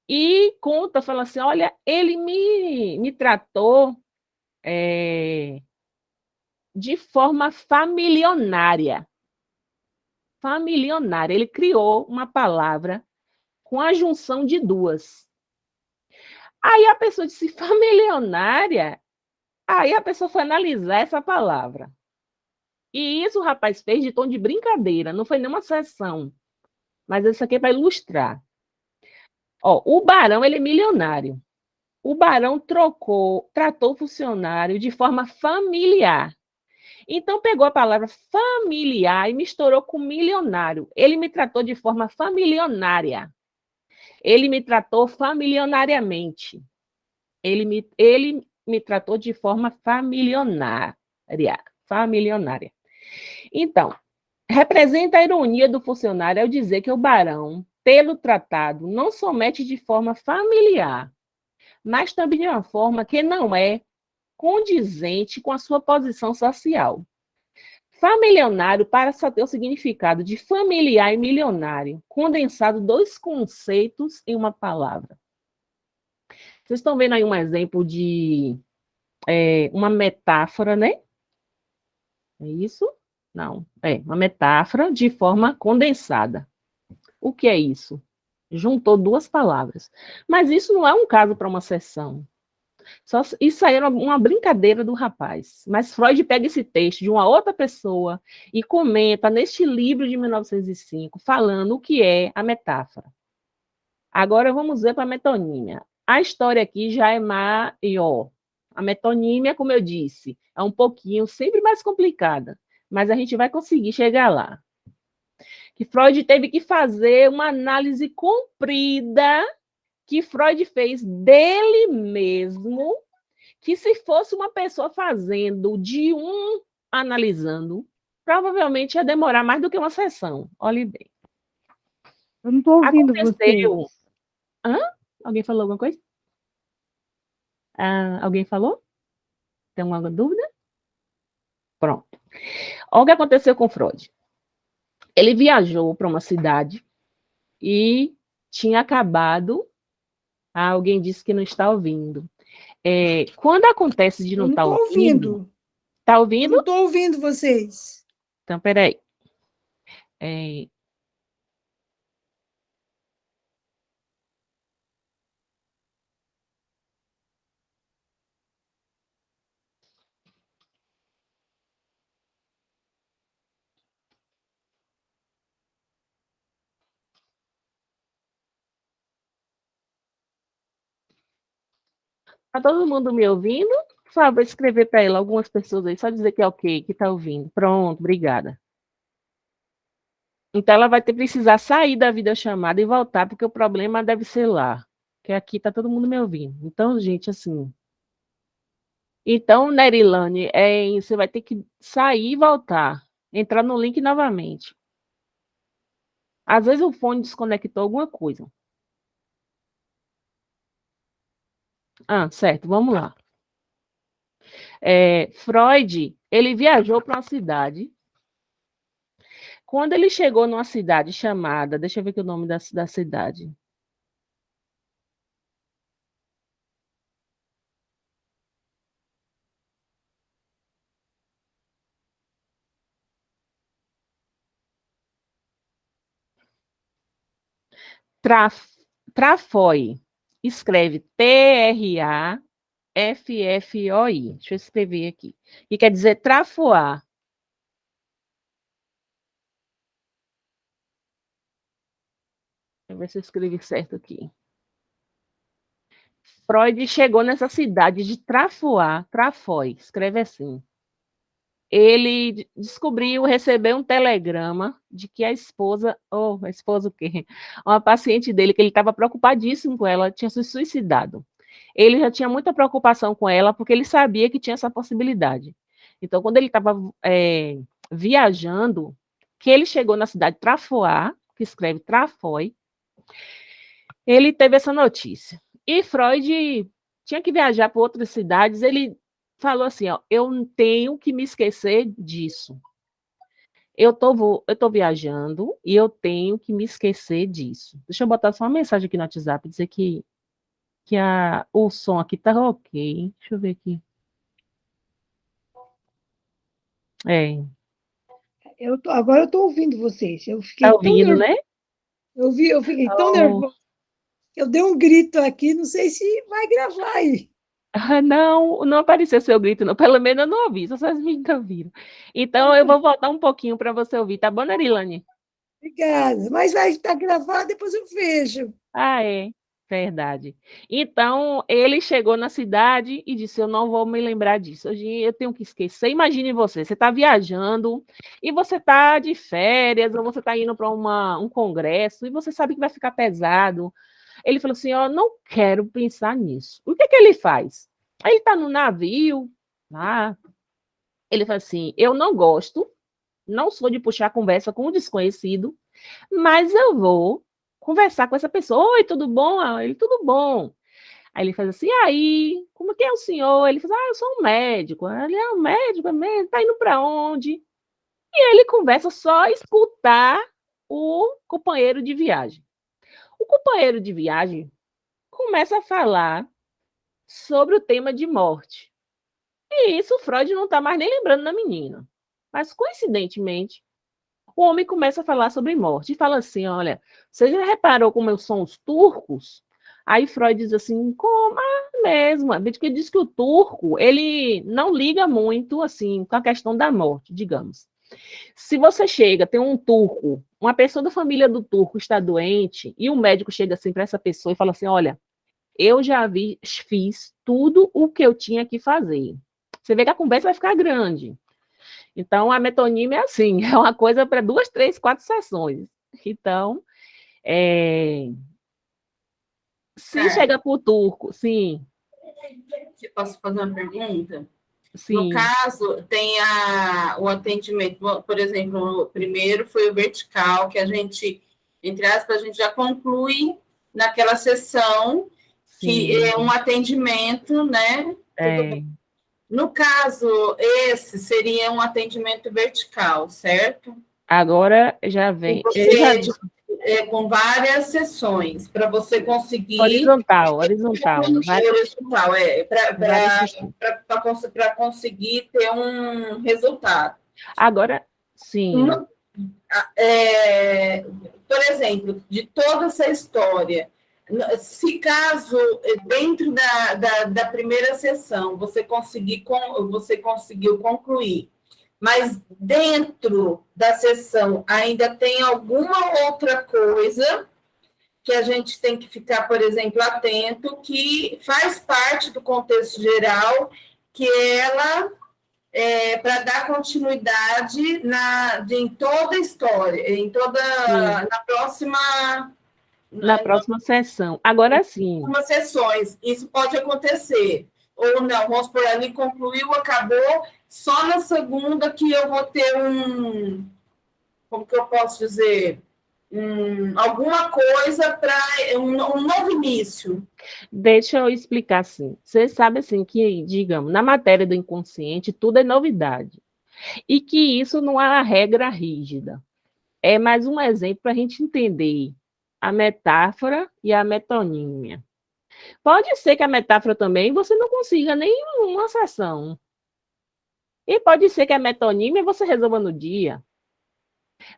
e conta, fala assim, olha, ele me tratou de forma familionária. Familionária. Ele criou uma palavra com a junção de duas. Aí a pessoa disse familionária, aí a pessoa foi analisar essa palavra. E isso o rapaz fez de tom de brincadeira, não foi nenhuma sessão. Mas isso aqui é para ilustrar. O barão, ele é milionário. O barão tratou o funcionário de forma familiar. Então, pegou a palavra familiar e misturou com milionário. Ele me tratou de forma familionária. Ele me tratou familionariamente. Ele me tratou de forma familionária. Então, representa a ironia do funcionário ao dizer que o barão, tê-lo tratado não somente de forma familiar, mas também de uma forma que não é condizente com a sua posição social. Familionário passa a ter o significado de familiar e milionário, condensado dois conceitos em uma palavra. Vocês estão vendo aí um exemplo de uma metáfora, né? É isso? Não, uma metáfora de forma condensada. O que é isso? Juntou duas palavras. Mas isso não é um caso para uma sessão. Isso aí era uma brincadeira do rapaz. Mas Freud pega esse texto de uma outra pessoa e comenta neste livro de 1905, falando o que é a metáfora. Agora vamos ver para a metonímia. A história aqui já é maior. A metonímia, como eu disse, é um pouquinho sempre mais complicada, mas a gente vai conseguir chegar lá. Que Freud teve que fazer uma análise comprida que Freud fez dele mesmo, que se fosse uma pessoa fazendo de um analisando, provavelmente ia demorar mais do que uma sessão. Olhe bem. Eu não estou ouvindo você. Hã? Alguém falou alguma coisa? Alguém falou? Tem alguma dúvida? Pronto. Olha o que aconteceu com Freud. Ele viajou para uma cidade e tinha acabado. Alguém disse que não está ouvindo. Quando acontece de não estar ouvindo. Está ouvindo? Eu não estou ouvindo vocês. Então, peraí. Está todo mundo me ouvindo? Por favor, escrever para ela algumas pessoas aí, só dizer que é ok, que está ouvindo. Pronto, obrigada. Então, ela vai precisar sair da videochamada e voltar, porque o problema deve ser lá. Que aqui está todo mundo me ouvindo. Então, gente, assim. Então, Nerilane, você vai ter que sair e voltar. Entrar no link novamente. Às vezes o fone desconectou alguma coisa. Certo, vamos lá. Freud, ele viajou para uma cidade. Quando ele chegou numa cidade chamada, deixa eu ver aqui o nome da cidade. Trafoi. Escreve Trafffoi. Deixa eu escrever aqui. Que quer dizer trafoar. Deixa eu ver se eu escrevi certo aqui. Freud chegou nessa cidade de Trafoi, escreve assim. Ele recebeu um telegrama de que a esposa o quê? Uma paciente dele, que ele estava preocupadíssimo com ela, tinha se suicidado. Ele já tinha muita preocupação com ela, porque ele sabia que tinha essa possibilidade. Então, quando ele estava viajando, que ele chegou na cidade de Trafoá, que escreve Trafoi, ele teve essa notícia. E Freud tinha que viajar para outras cidades, ele falou assim, eu tenho que me esquecer disso. Eu tô viajando e eu tenho que me esquecer disso. Deixa eu botar só uma mensagem aqui no WhatsApp, dizer que o som aqui tá ok. Deixa eu ver aqui. Agora eu estou ouvindo vocês. Eu fiquei tá ouvindo, né? Eu fiquei tão nervosa. Eu dei um grito aqui, não sei se vai gravar aí. Não apareceu seu grito, não. Pelo menos eu não ouvi, só vocês me ouviram. Então, eu vou voltar um pouquinho para você ouvir, tá bom, Nerilane? Obrigada. Mas vai estar gravado, depois eu vejo. Verdade. Então, ele chegou na cidade e disse, eu não vou me lembrar disso. Hoje eu tenho que esquecer. Imagine você está viajando e você está de férias ou você está indo para um congresso e você sabe que vai ficar pesado. Ele falou assim, não quero pensar nisso. O que ele faz? Aí ele está no navio, lá. Ele fala assim, eu não gosto, não sou de puxar conversa com um desconhecido, mas eu vou conversar com essa pessoa. Oi, tudo bom? Ele, tudo bom. Aí ele faz assim, e aí, como que é o senhor? Ele faz, eu sou um médico. Ele é um médico, é mesmo? Tá indo para onde? E ele conversa só escutar o companheiro de viagem. O companheiro de viagem começa a falar sobre o tema de morte. E isso o Freud não está mais nem lembrando da menina. Mas, coincidentemente, o homem começa a falar sobre morte e fala assim, olha, você já reparou como são os turcos? Aí Freud diz assim, como mesmo? Porque diz que o turco, ele não liga muito, assim, com a questão da morte, digamos. Se você chega, tem um turco, uma pessoa da família do turco está doente, e o médico chega assim para essa pessoa e fala assim, olha, eu já fiz tudo o que eu tinha que fazer. Você vê que a conversa vai ficar grande. Então, a metonímia é assim, é uma coisa para 2, 3, 4 sessões. Então, se chega para o turco, sim. Posso fazer uma pergunta? Sim. No caso, tem o atendimento, por exemplo, o primeiro foi o vertical, que a gente, entre aspas, a gente já conclui naquela sessão, que é um atendimento, né? Tudo bem. No caso, esse seria um atendimento vertical, certo? Agora já vem. Com várias sessões, para você conseguir. Horizontal. Horizontal, para conseguir ter um resultado. Agora, sim. Por exemplo, de toda essa história, se caso dentro da primeira sessão você conseguiu concluir, mas dentro da sessão ainda tem alguma outra coisa que a gente tem que ficar, por exemplo, atento, que faz parte do contexto geral, que ela para dar continuidade em toda a história, na próxima sessão. Agora sim. Algumas sessões, isso pode acontecer. Ou não, vamos por ali, concluiu, acabou, só na segunda que eu vou ter como que eu posso dizer? Alguma coisa para um novo início. Deixa eu explicar assim. Você sabe assim que, digamos, na matéria do inconsciente, tudo é novidade. E que isso não é uma regra rígida. É mais um exemplo para a gente entender a metáfora e a metonímia. Pode ser que a metáfora também você não consiga nenhuma sessão. E pode ser que a metonímia você resolva no dia.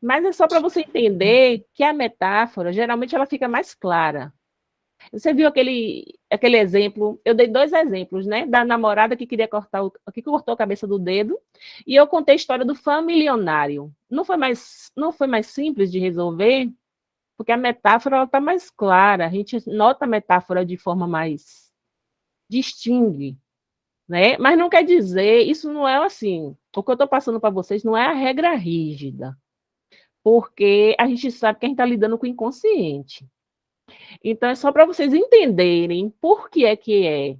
Mas é só para você entender que a metáfora, geralmente, ela fica mais clara. Você viu aquele exemplo? Eu dei 2 exemplos, né? Da namorada que queria que cortou a cabeça do dedo, e eu contei a história do familionário. Não foi mais simples de resolver, porque a metáfora está mais clara. A gente nota a metáfora de forma mais distingue, né? Mas não quer dizer, isso não é assim. O que eu estou passando para vocês não é a regra rígida, porque a gente sabe que a gente está lidando com o inconsciente. Então, é só para vocês entenderem por que é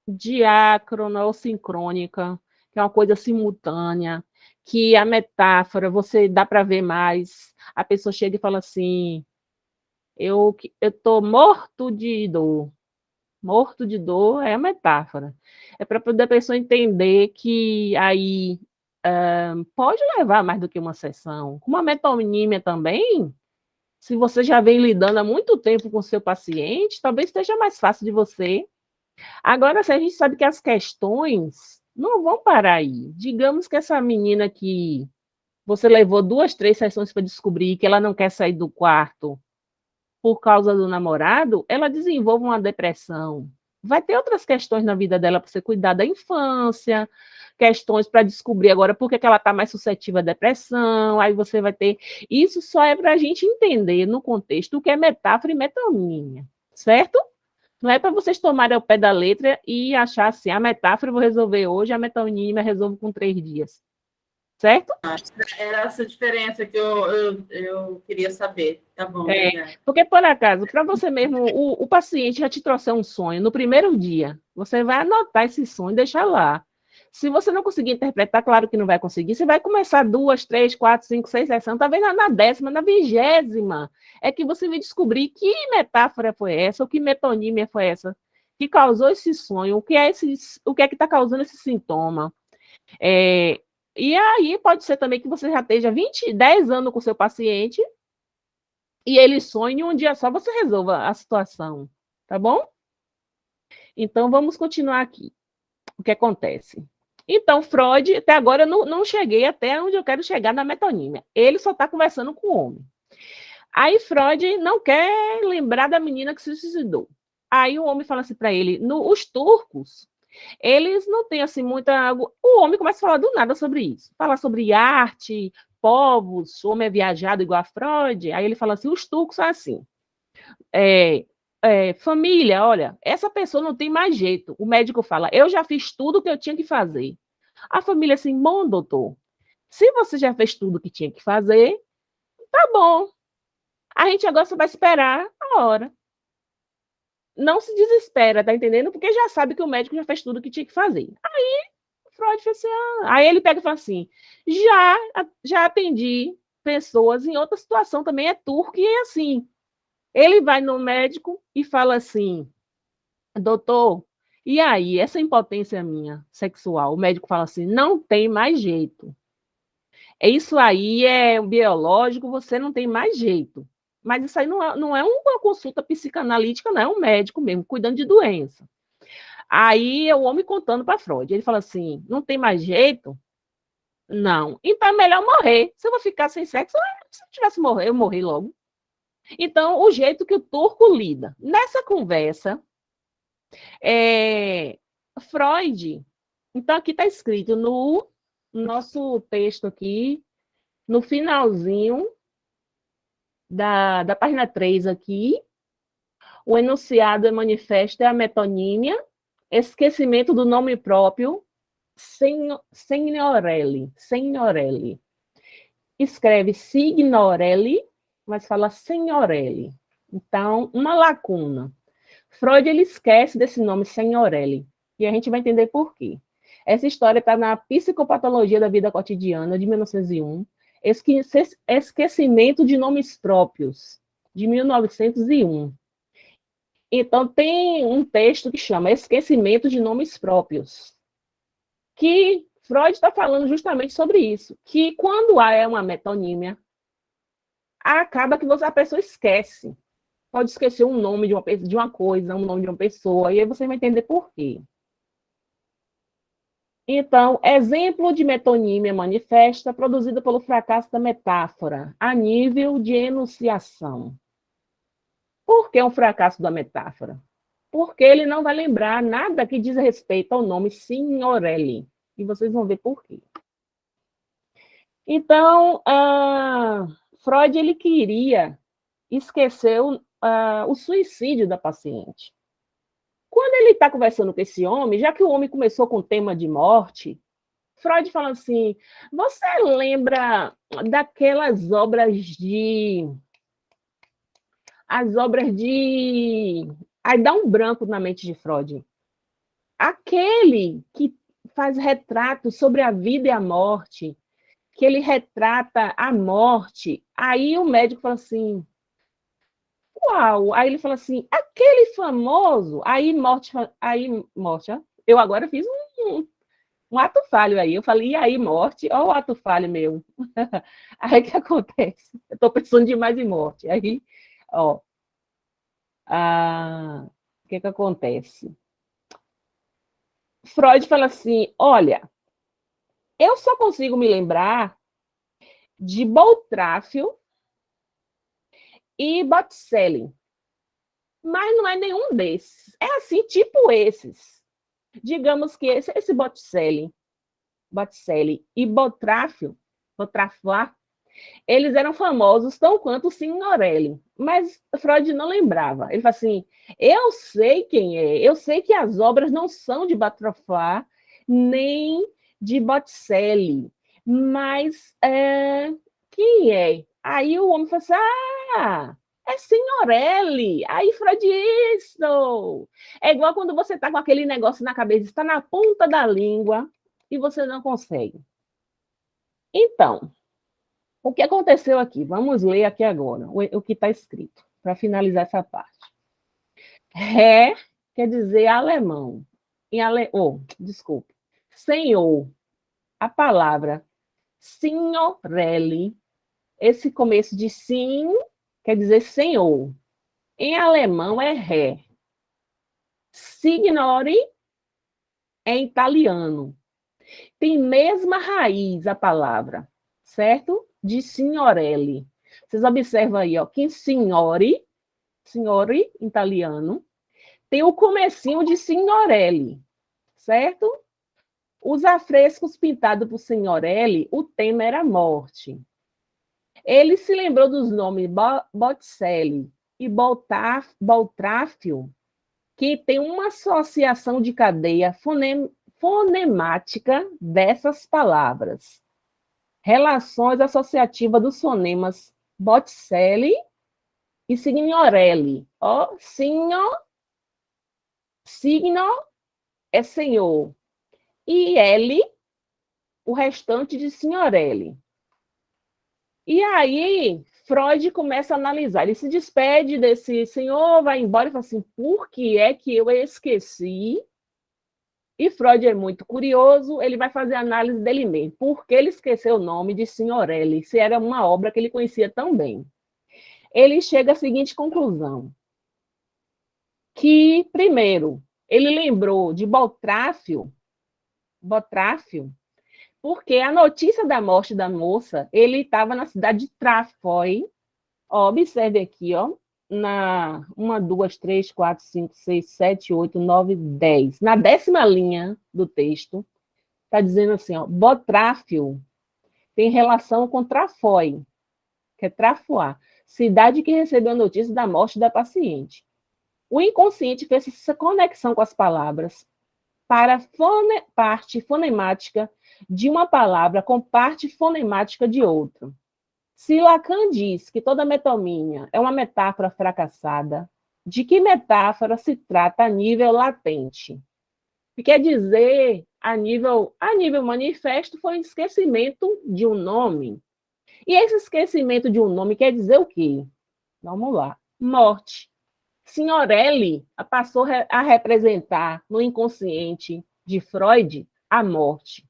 diácrona ou sincrônica, que é uma coisa simultânea, que a metáfora, você dá para ver mais. A pessoa chega e fala assim, eu estou morto de dor. Morto de dor é a metáfora. É para poder a pessoa entender que aí pode levar mais do que uma sessão. Como a metonímia também, se você já vem lidando há muito tempo com o seu paciente, talvez esteja mais fácil de você. Agora, se a gente sabe que as questões não vão parar aí. Digamos que essa menina que você levou 2, 3 sessões para descobrir que ela não quer sair do quarto por causa do namorado, ela desenvolve uma depressão. Vai ter outras questões na vida dela para você cuidar da infância, questões para descobrir agora por que ela está mais suscetível à depressão, aí você vai ter... Isso só é para a gente entender no contexto o que é metáfora e metonímia, certo? Não é para vocês tomarem ao pé da letra e achar assim, a metáfora eu vou resolver hoje, a metonímia eu resolvo com 3 dias. Certo? Era essa diferença que eu queria saber. Tá bom, porque, por acaso, para você mesmo, o paciente já te trouxe um sonho no primeiro dia, você vai anotar esse sonho e deixar lá. Se você não conseguir interpretar, claro que não vai conseguir, você vai começar 2, 3, 4, 5, 6 sessões, talvez na 10ª, na 20ª, é que você vai descobrir que metáfora foi essa, ou que metonímia foi essa. que causou esse sonho, o que é que está causando esse sintoma. E aí pode ser também que você já esteja 10 anos com o seu paciente e ele sonha e um dia só você resolva a situação, tá bom? Então, vamos continuar aqui. O que acontece? Então, Freud, até agora eu não cheguei até onde eu quero chegar na metonímia. Ele só está conversando com o homem. Aí Freud não quer lembrar da menina que se suicidou. Aí o homem fala assim para ele, os turcos, eles não têm assim muita... O homem começa a falar do nada sobre isso. Fala sobre arte, povos, o homem é viajado igual a Freud. Aí ele fala assim, os turcos são assim. Família, olha, essa pessoa não tem mais jeito. O médico fala, eu já fiz tudo o que eu tinha que fazer. A família assim, bom, doutor, se você já fez tudo o que tinha que fazer, tá bom. A gente agora só vai esperar a hora. Não se desespera, tá entendendo? Porque já sabe que o médico já fez tudo o que tinha que fazer. Aí, Freud fez assim, aí ele pega e fala assim, já atendi pessoas em outra situação também, é turco, e é assim. Ele vai no médico e fala assim, doutor, e aí, essa impotência minha, sexual? O médico fala assim, não tem mais jeito. Isso aí é biológico, você não tem mais jeito. Mas isso aí não é uma consulta psicanalítica, não é um médico mesmo, cuidando de doença. Aí é o homem contando para Freud. Ele fala assim, não tem mais jeito? Não. Então é melhor morrer. Se eu vou ficar sem sexo, se eu tivesse morrer, eu morri logo. Então, o jeito que o turco lida. Nessa conversa, Freud, então aqui está escrito no nosso texto aqui, no finalzinho da página 3 aqui, o enunciado e manifesto é a metonímia, esquecimento do nome próprio, Signorelli. Escreve Signorelli, mas fala Signorelli. Então, uma lacuna. Freud ele esquece desse nome Signorelli, e a gente vai entender por quê. Essa história está na Psicopatologia da Vida Cotidiana, de 1901, Esquecimento de Nomes Próprios, de 1901. Então, tem um texto que chama Esquecimento de Nomes Próprios, que Freud está falando justamente sobre isso, que quando há uma metonímia, acaba que a pessoa esquece. Pode esquecer um nome de uma coisa, um nome de uma pessoa, e aí você vai entender por quê. Então, exemplo de metonímia manifesta produzida pelo fracasso da metáfora, a nível de enunciação. Por que um fracasso da metáfora? Porque ele não vai lembrar nada que diz respeito ao nome Signorelli. E vocês vão ver por quê. Então, Freud ele queria esquecer o suicídio da paciente. Quando ele está conversando com esse homem, já que o homem começou com o tema de morte, Freud fala assim, você lembra daquelas obras de... Aí dá um branco na mente de Freud. Aquele que faz retratos sobre a vida e a morte, que ele retrata a morte, aí o médico fala assim, uau! Aí ele fala assim, aquele famoso, aí morte, ó, eu agora fiz um ato falho aí, eu falei, e aí morte, ó o ato falho meu. Aí o que acontece? Eu estou pensando demais em morte, aí, ó, o que acontece? Freud fala assim, olha, eu só consigo me lembrar de Boltráfio e Botticelli, mas não é nenhum desses. É assim, tipo esses. Digamos que esse Botticelli e Boltráfio, eles eram famosos tão quanto o Signorelli, mas Freud não lembrava. Ele fala assim, eu sei quem é, eu sei que as obras não são de Batrofá, nem de Botticelli, mas quem é? Aí o homem fala assim, é Signorelli. Aí Freud, isso! É igual quando você está com aquele negócio na cabeça, está na ponta da língua e você não consegue. Então, o que aconteceu aqui? Vamos ler aqui agora o que está escrito, para finalizar essa parte. O quer dizer alemão. Desculpe. Senhor. A palavra signorelli, esse começo de sim quer dizer senhor. Em alemão é ré. Signore é em italiano. Tem mesma raiz a palavra, certo? De signorelli. Vocês observam aí, ó, que signore em italiano, tem o comecinho de signorelli, certo? Os afrescos pintados por Signorelli, o tema era morte. Ele se lembrou dos nomes Botticelli e Boltráfio, que tem uma associação de cadeia fonemática dessas palavras. Relações associativas dos fonemas Botticelli e Signorelli. Ó, signo é senhor. E L, o restante de Signorelli. E aí, Freud começa a analisar. Ele se despede desse senhor, vai embora e fala assim, por que é que eu esqueci? E Freud é muito curioso, ele vai fazer a análise dele mesmo. Por que ele esqueceu o nome de Signorelli, se era uma obra que ele conhecia tão bem? Ele chega à seguinte conclusão, que, primeiro, ele lembrou de Boltráfio, porque a notícia da morte da moça, ele estava na cidade de Trafoi. Ó, observe aqui, ó, na 1, 2, 3, 4, 5, 6, 7, 8, 9, 10. Na 10ª linha do texto, está dizendo assim, ó, Botráfio tem relação com Trafoi, que é Trafoá, cidade que recebeu a notícia da morte da paciente. O inconsciente fez essa conexão com as palavras para parte fonemática de uma palavra com parte fonemática de outra. Se Lacan diz que toda metonímia é uma metáfora fracassada, de que metáfora se trata a nível latente? Que quer dizer, a nível manifesto, foi um esquecimento de um nome. E esse esquecimento de um nome quer dizer o quê? Vamos lá. Morte. Signorelli passou a representar no inconsciente de Freud a morte.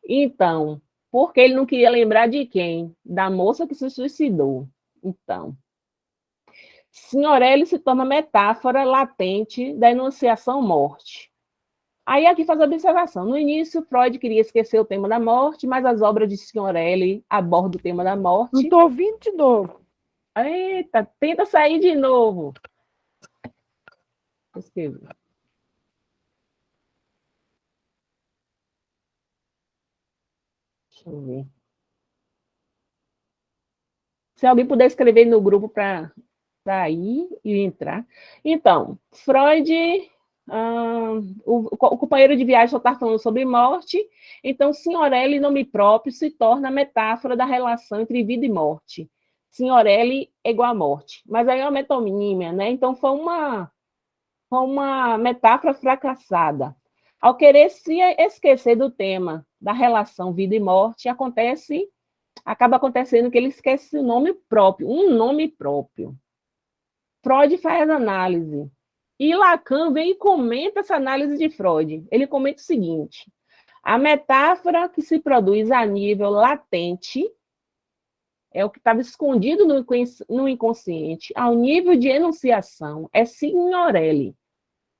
Então, porque ele não queria lembrar de quem? Da moça que se suicidou. Então, Signorelli se torna metáfora latente da enunciação morte. Aí aqui faz a observação. No início, Freud queria esquecer o tema da morte, mas as obras de Signorelli abordam o tema da morte. Não estou ouvindo de novo. Eita, tenta sair de novo. Escreva. Deixa eu ver. Se alguém puder escrever no grupo para ir e entrar. Então, Freud, o companheiro de viagem só está falando sobre morte, então Signorelli, nome próprio, se torna a metáfora da relação entre vida e morte. Signorelli é igual a morte. Mas aí é uma metonímia, né? Então foi uma metáfora fracassada. Ao querer se esquecer do tema da relação vida e morte, acaba acontecendo que ele esquece o nome próprio, um nome próprio. Freud faz análise. E Lacan vem e comenta essa análise de Freud. Ele comenta o seguinte: a metáfora que se produz a nível latente é o que estava escondido no inconsciente, ao nível de enunciação, é Signorelli.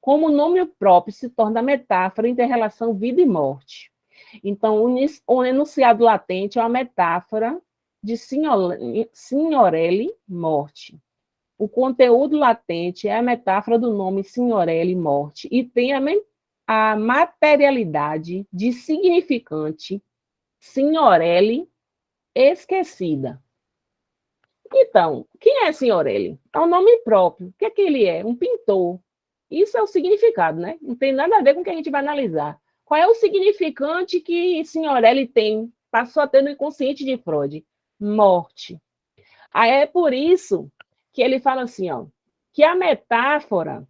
Como o nome próprio se torna metáfora entre a relação vida e morte. Então, o enunciado latente é uma metáfora de Signorelli, morte. O conteúdo latente é a metáfora do nome Signorelli, morte, e tem a materialidade de significante Signorelli, esquecida. Então, quem é Signorelli? É um nome próprio. O que é que ele é? Um pintor. Isso é o significado, né? Não tem nada a ver com o que a gente vai analisar. Qual é o significante que Signorelli tem, passou a ter no inconsciente de Freud? Morte. Aí é por isso que ele fala assim, ó, que a metáfora,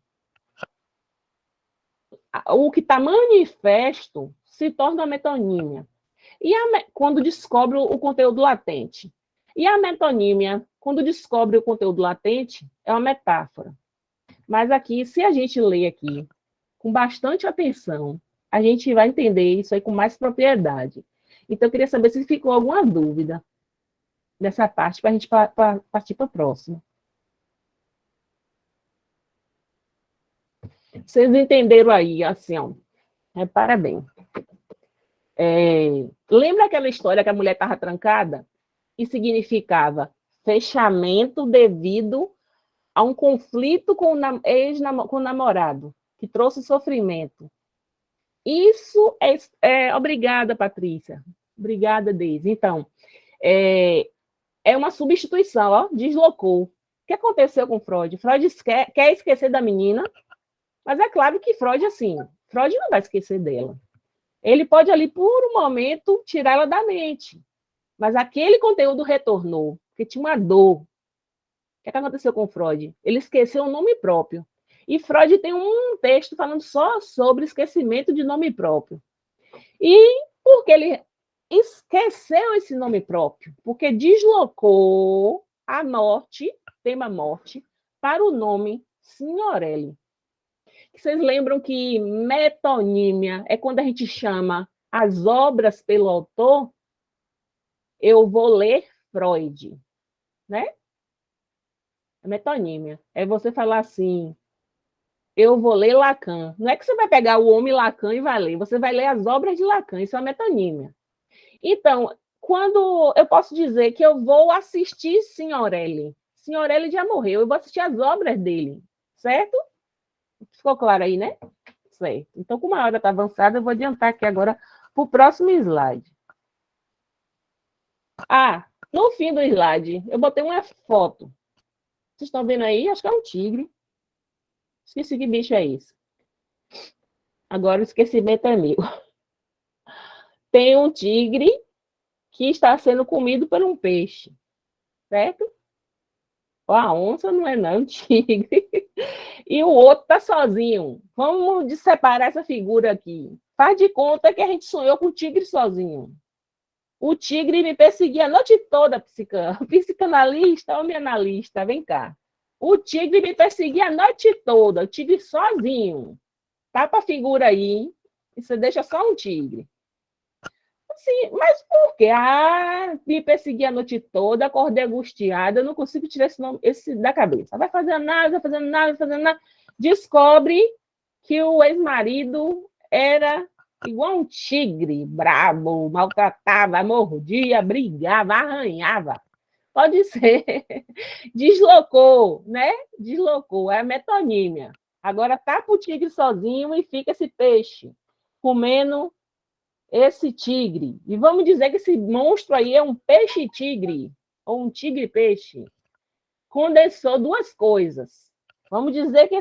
o que está manifesto, se torna uma metonímia. E quando descobre o conteúdo latente. E a metonímia, quando descobre o conteúdo latente, é uma metáfora. Mas aqui, se a gente ler aqui com bastante atenção, a gente vai entender isso aí com mais propriedade. Então, eu queria saber se ficou alguma dúvida dessa parte, para a gente partir para a próxima. Vocês entenderam aí, assim, ó, repara bem. Lembra aquela história que a mulher estava trancada? E significava fechamento devido a um conflito com o namorado, que trouxe sofrimento. Isso obrigada, Patrícia. Obrigada, Deise. Então, é uma substituição, ó, deslocou. O que aconteceu com Freud? Freud quer esquecer da menina, mas é claro que Freud, assim, Freud não vai esquecer dela. Ele pode ali, por um momento, tirar ela da mente. Mas aquele conteúdo retornou, porque tinha uma dor. O que aconteceu com Freud? Ele esqueceu o nome próprio. E Freud tem um texto falando só sobre esquecimento de nome próprio. E porque ele esqueceu esse nome próprio? Porque deslocou a morte, tema morte, para o nome Signorelli. Vocês lembram que metonímia é quando a gente chama as obras pelo autor? Eu vou ler Freud, né? É metonímia. É você falar assim, eu vou ler Lacan. Não é que você vai pegar o homem Lacan e vai ler, você vai ler as obras de Lacan, isso é uma metonímia. Então, quando eu posso dizer que eu vou assistir Signorelli, Signorelli já morreu, eu vou assistir as obras dele, certo? Ficou claro aí, né? Certo. Então, como a hora está avançada, eu vou adiantar aqui agora para o próximo slide. No fim do slide, eu botei uma foto. Vocês estão vendo aí? Acho que é um tigre. Esqueci que bicho é esse. Agora o esquecimento é meu. Tem um tigre que está sendo comido por um peixe, certo? A onça não é não, tigre. E o outro está sozinho. Vamos separar essa figura aqui. Faz de conta que a gente sonhou com o tigre sozinho. O tigre me perseguia a noite toda, psicanalista ou minha analista, vem cá. O tigre me perseguia a noite toda, o tigre sozinho. Tapa a figura aí, e você deixa só um tigre. Assim, mas por quê? Me perseguia a noite toda, acordei angustiada, eu não consigo tirar esse da cabeça. Vai fazendo nada, vai fazendo nada, vai fazendo nada. Descobre que o ex-marido era igual um tigre, brabo, maltratava, mordia, brigava, arranhava. Pode ser. Deslocou, né? Deslocou, é a metonímia. Agora tapa o tigre sozinho e fica esse peixe comendo esse tigre. E vamos dizer que esse monstro aí é um peixe-tigre, ou um tigre-peixe. Condensou duas coisas. Vamos dizer que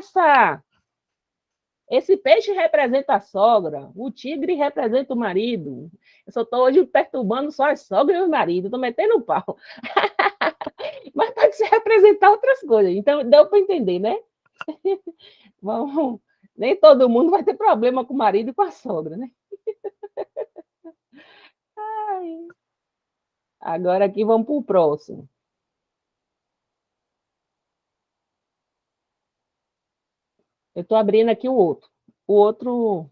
esse peixe representa a sogra, o tigre representa o marido. Eu só estou hoje perturbando só a sogra e o marido, estou metendo o pau. Mas pode se representar outras coisas. Então, deu para entender, né? Nem todo mundo vai ter problema com o marido e com a sogra, né? Ai. Agora aqui vamos para o próximo. Eu estou abrindo aqui o outro. O outro...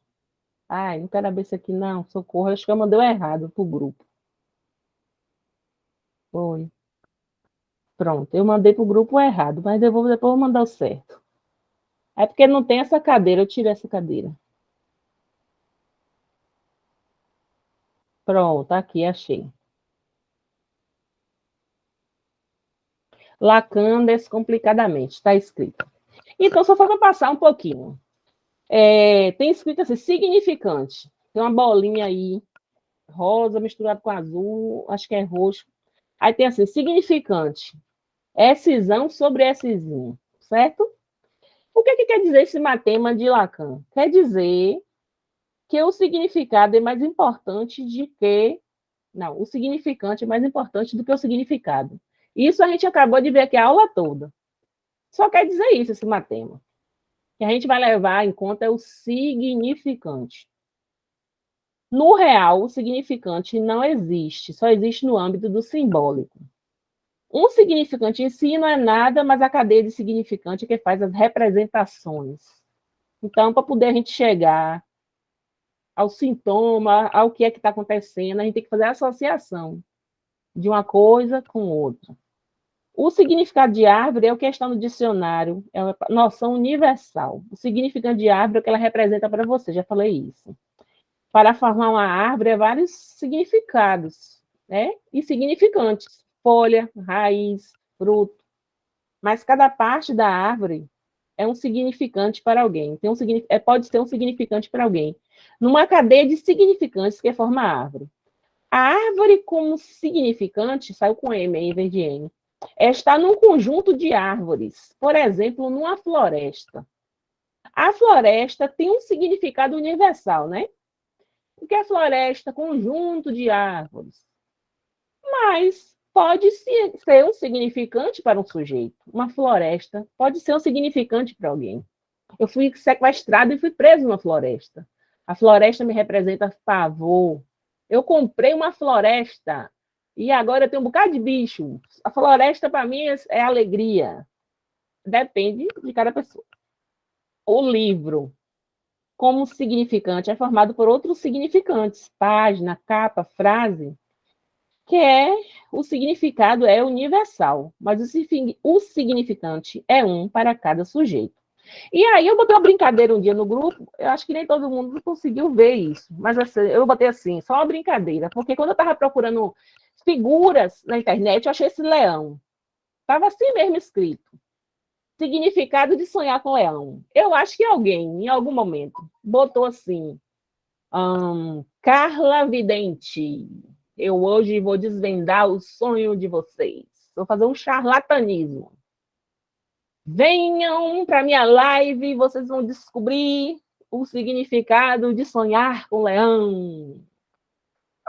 Ai, não quero abrir esse aqui, não. Socorro, acho que eu mandei errado para o grupo. Foi. Pronto, eu mandei para o grupo errado, mas depois vou mandar o certo. É porque não tem essa cadeira, eu tirei essa cadeira. Pronto, aqui, achei. Lacan descomplicadamente, está escrito. Então, só para passar um pouquinho. Tem escrito assim, significante. Tem uma bolinha aí, rosa misturado com azul, acho que é roxo. Aí tem assim, significante. Excisão sobre excisinho, certo? O que quer dizer esse matema de Lacan? Quer dizer que o significado é mais importante de que... Não, o significante é mais importante do que o significado. Isso a gente acabou de ver aqui a aula toda. Só quer dizer isso, esse matema. Que a gente vai levar em conta é o significante. No real, o significante não existe, só existe no âmbito do simbólico. Um significante em si não é nada, mas a cadeia de significante é que faz as representações. Então, para poder a gente chegar ao sintoma, ao que é que está acontecendo, a gente tem que fazer a associação de uma coisa com outra. O significado de árvore é o que está no dicionário, é uma noção universal. O significado de árvore é o que ela representa para você, já falei isso. Para formar uma árvore, é vários significados, né? E significantes, folha, raiz, fruto. Mas cada parte da árvore é um significante para alguém. Pode ser um significante para alguém. Numa cadeia de significantes que forma a árvore. A árvore como significante, saiu com M em vez de N, está num conjunto de árvores, por exemplo, numa floresta. A floresta tem um significado universal, né? Porque a floresta é conjunto de árvores. Mas pode ser um significante para um sujeito. Uma floresta pode ser um significante para alguém. Eu fui sequestrado e fui preso na floresta. A floresta me representa pavor. Eu comprei uma floresta e agora eu tenho um bocado de bicho. A floresta, para mim, é alegria. Depende de cada pessoa. O livro, como significante, é formado por outros significantes. Página, capa, frase, que o significado é universal, mas o significante é um para cada sujeito. E aí eu botei uma brincadeira um dia no grupo, eu acho que nem todo mundo conseguiu ver isso, mas assim, eu botei assim, só uma brincadeira, porque quando eu estava procurando figuras na internet, eu achei esse leão. Estava assim mesmo escrito. Significado de sonhar com leão. Eu acho que alguém, em algum momento, botou assim, Carla Vidente, eu hoje vou desvendar o sonho de vocês. Vou fazer um charlatanismo. Venham para minha live e vocês vão descobrir o significado de sonhar com leão.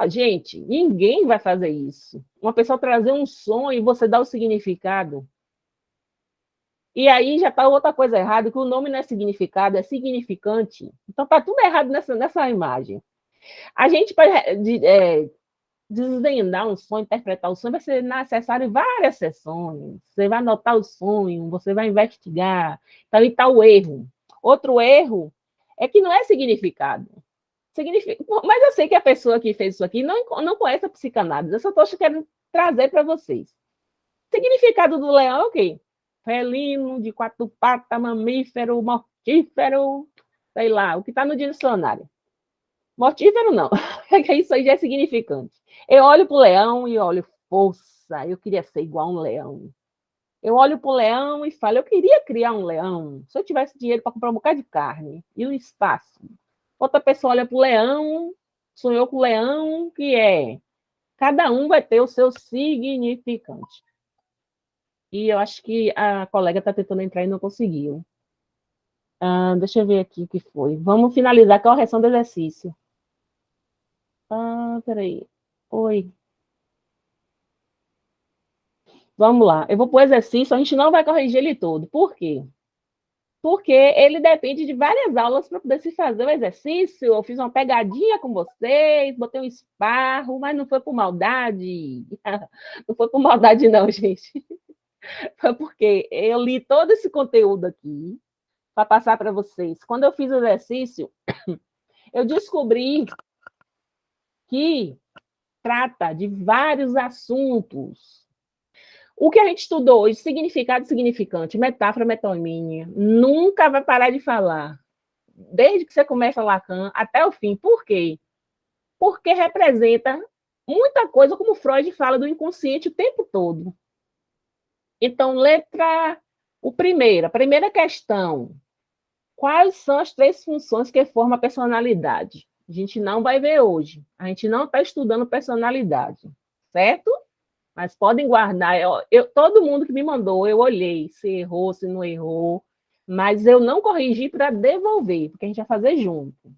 Gente, ninguém vai fazer isso. Uma pessoa trazer um sonho e você dar o significado. E aí já está outra coisa errada, que o nome não é significado, é significante. Então está tudo errado nessa imagem. A gente, para desvendar um sonho, interpretar o sonho, vai ser necessário várias sessões. Você vai anotar o sonho, você vai investigar. Então, aí está o erro. Outro erro é que não é significado. Mas eu sei que a pessoa que fez isso aqui não conhece a psicanálise. Eu só estou querendo trazer para vocês. Significado do leão é o quê? Felino, de quatro patas, mamífero, mortífero, sei lá, o que está no dicionário. Mortífero não, isso aí já é significante. Eu olho para o leão e olho, força, eu queria ser igual a um leão. Eu olho para o leão e falo, eu queria criar um leão. Se eu tivesse dinheiro para comprar um bocado de carne e o espaço. Outra pessoa olha para o leão, sonhou com o leão, que cada um vai ter o seu significante. E eu acho que a colega está tentando entrar e não conseguiu. Deixa eu ver aqui o que foi. Vamos finalizar com a correção do exercício. Peraí. Oi. Vamos lá. Eu vou para o exercício, a gente não vai corrigir ele todo. Por quê? Porque ele depende de várias aulas para poder se fazer o exercício. Eu fiz uma pegadinha com vocês, botei um esparro, mas não foi por maldade. Não foi por maldade, não, gente. Foi porque eu li todo esse conteúdo aqui para passar para vocês. Quando eu fiz o exercício, eu descobri que trata de vários assuntos. O que a gente estudou hoje, significado, significante, metáfora, metonímia, nunca vai parar de falar. Desde que você começa Lacan até o fim. Por quê? Porque representa muita coisa, como Freud fala do inconsciente o tempo todo. Então, a primeira questão. Quais são as 3 funções que formam a personalidade? A gente não vai ver hoje. A gente não está estudando personalidade, certo? Mas podem guardar. Todo mundo que me mandou, eu olhei se errou, se não errou, mas eu não corrigi para devolver, porque a gente vai fazer junto.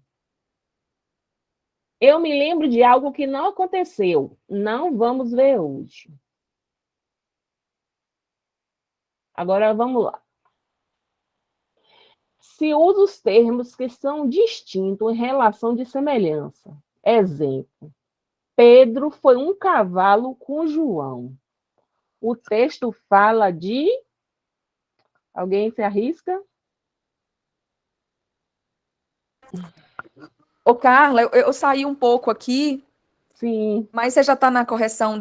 Eu me lembro de algo que não aconteceu. Não vamos ver hoje. Agora vamos lá. Se usa os termos que são distintos em relação de semelhança. Exemplo: Pedro foi um cavalo com João. O texto fala de... Alguém se arrisca? Ô, Carla, eu saí um pouco aqui, Sim, mas você já está na correção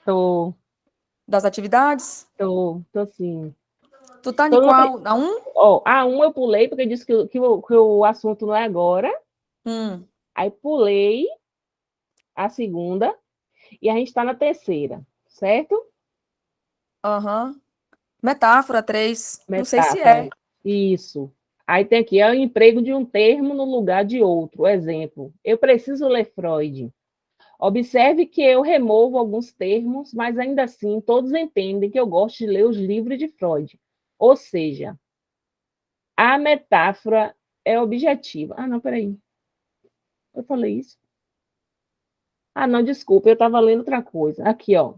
tô das atividades? sim. Tu tá Tô em numa, qual? Na 1? ó, a 1 eu pulei, porque disse que o assunto não é agora. Aí pulei a segunda, e a gente está na terceira, certo? Aham. Metáfora 3. Não sei se Metáfora. é. Isso. Aí tem aqui, é o emprego de um termo no lugar de outro. Exemplo, eu preciso ler Freud. Observe que eu removo alguns termos, mas ainda assim todos entendem que eu gosto de ler os livros de Freud. Ou seja, a metáfora é objetiva. Ah, não, peraí. Eu falei isso? Ah, não, desculpa, eu estava lendo outra coisa. Aqui, ó.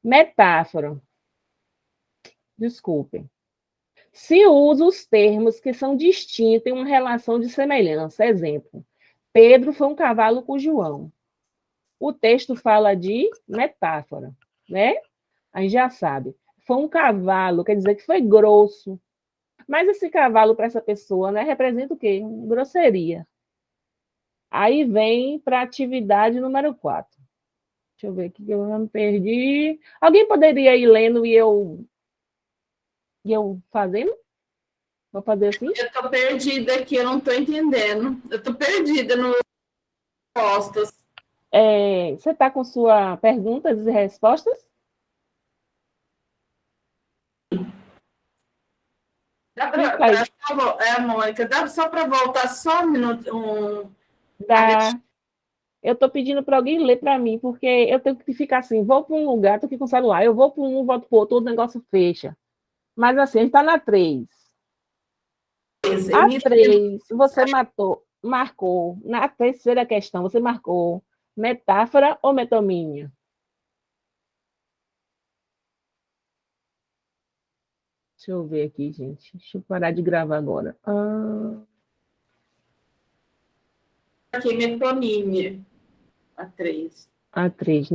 Metáfora. Desculpem. Se usa os termos que são distintos em uma relação de semelhança. Exemplo, Pedro foi um cavalo com João. O texto fala de metáfora, né? A gente já sabe. Foi um cavalo, quer dizer que foi grosso. Mas esse cavalo para essa pessoa, né, representa o quê? Grosseria. Aí vem para a atividade número 4. Deixa eu ver aqui que eu já me perdi. Alguém poderia ir lendo e eu fazendo? Vou fazer assim? Eu estou perdida aqui, eu não estou entendendo. Eu estou perdida no respostas. Você está com sua perguntas e respostas? Dá Clica aí. Mônica, dá só para voltar só um minuto? Dá. Eu estou pedindo para alguém ler para mim, porque eu tenho que ficar assim, vou para um lugar, estou aqui com o celular, eu vou para um, volto para o outro, o negócio fecha. Mas assim, a gente está na 3. A 3, você marcou. Na terceira questão, você marcou metáfora ou metonímia? Deixa eu ver aqui, gente. Deixa eu parar de gravar agora. Aqui, metonímia. A 3. A 3,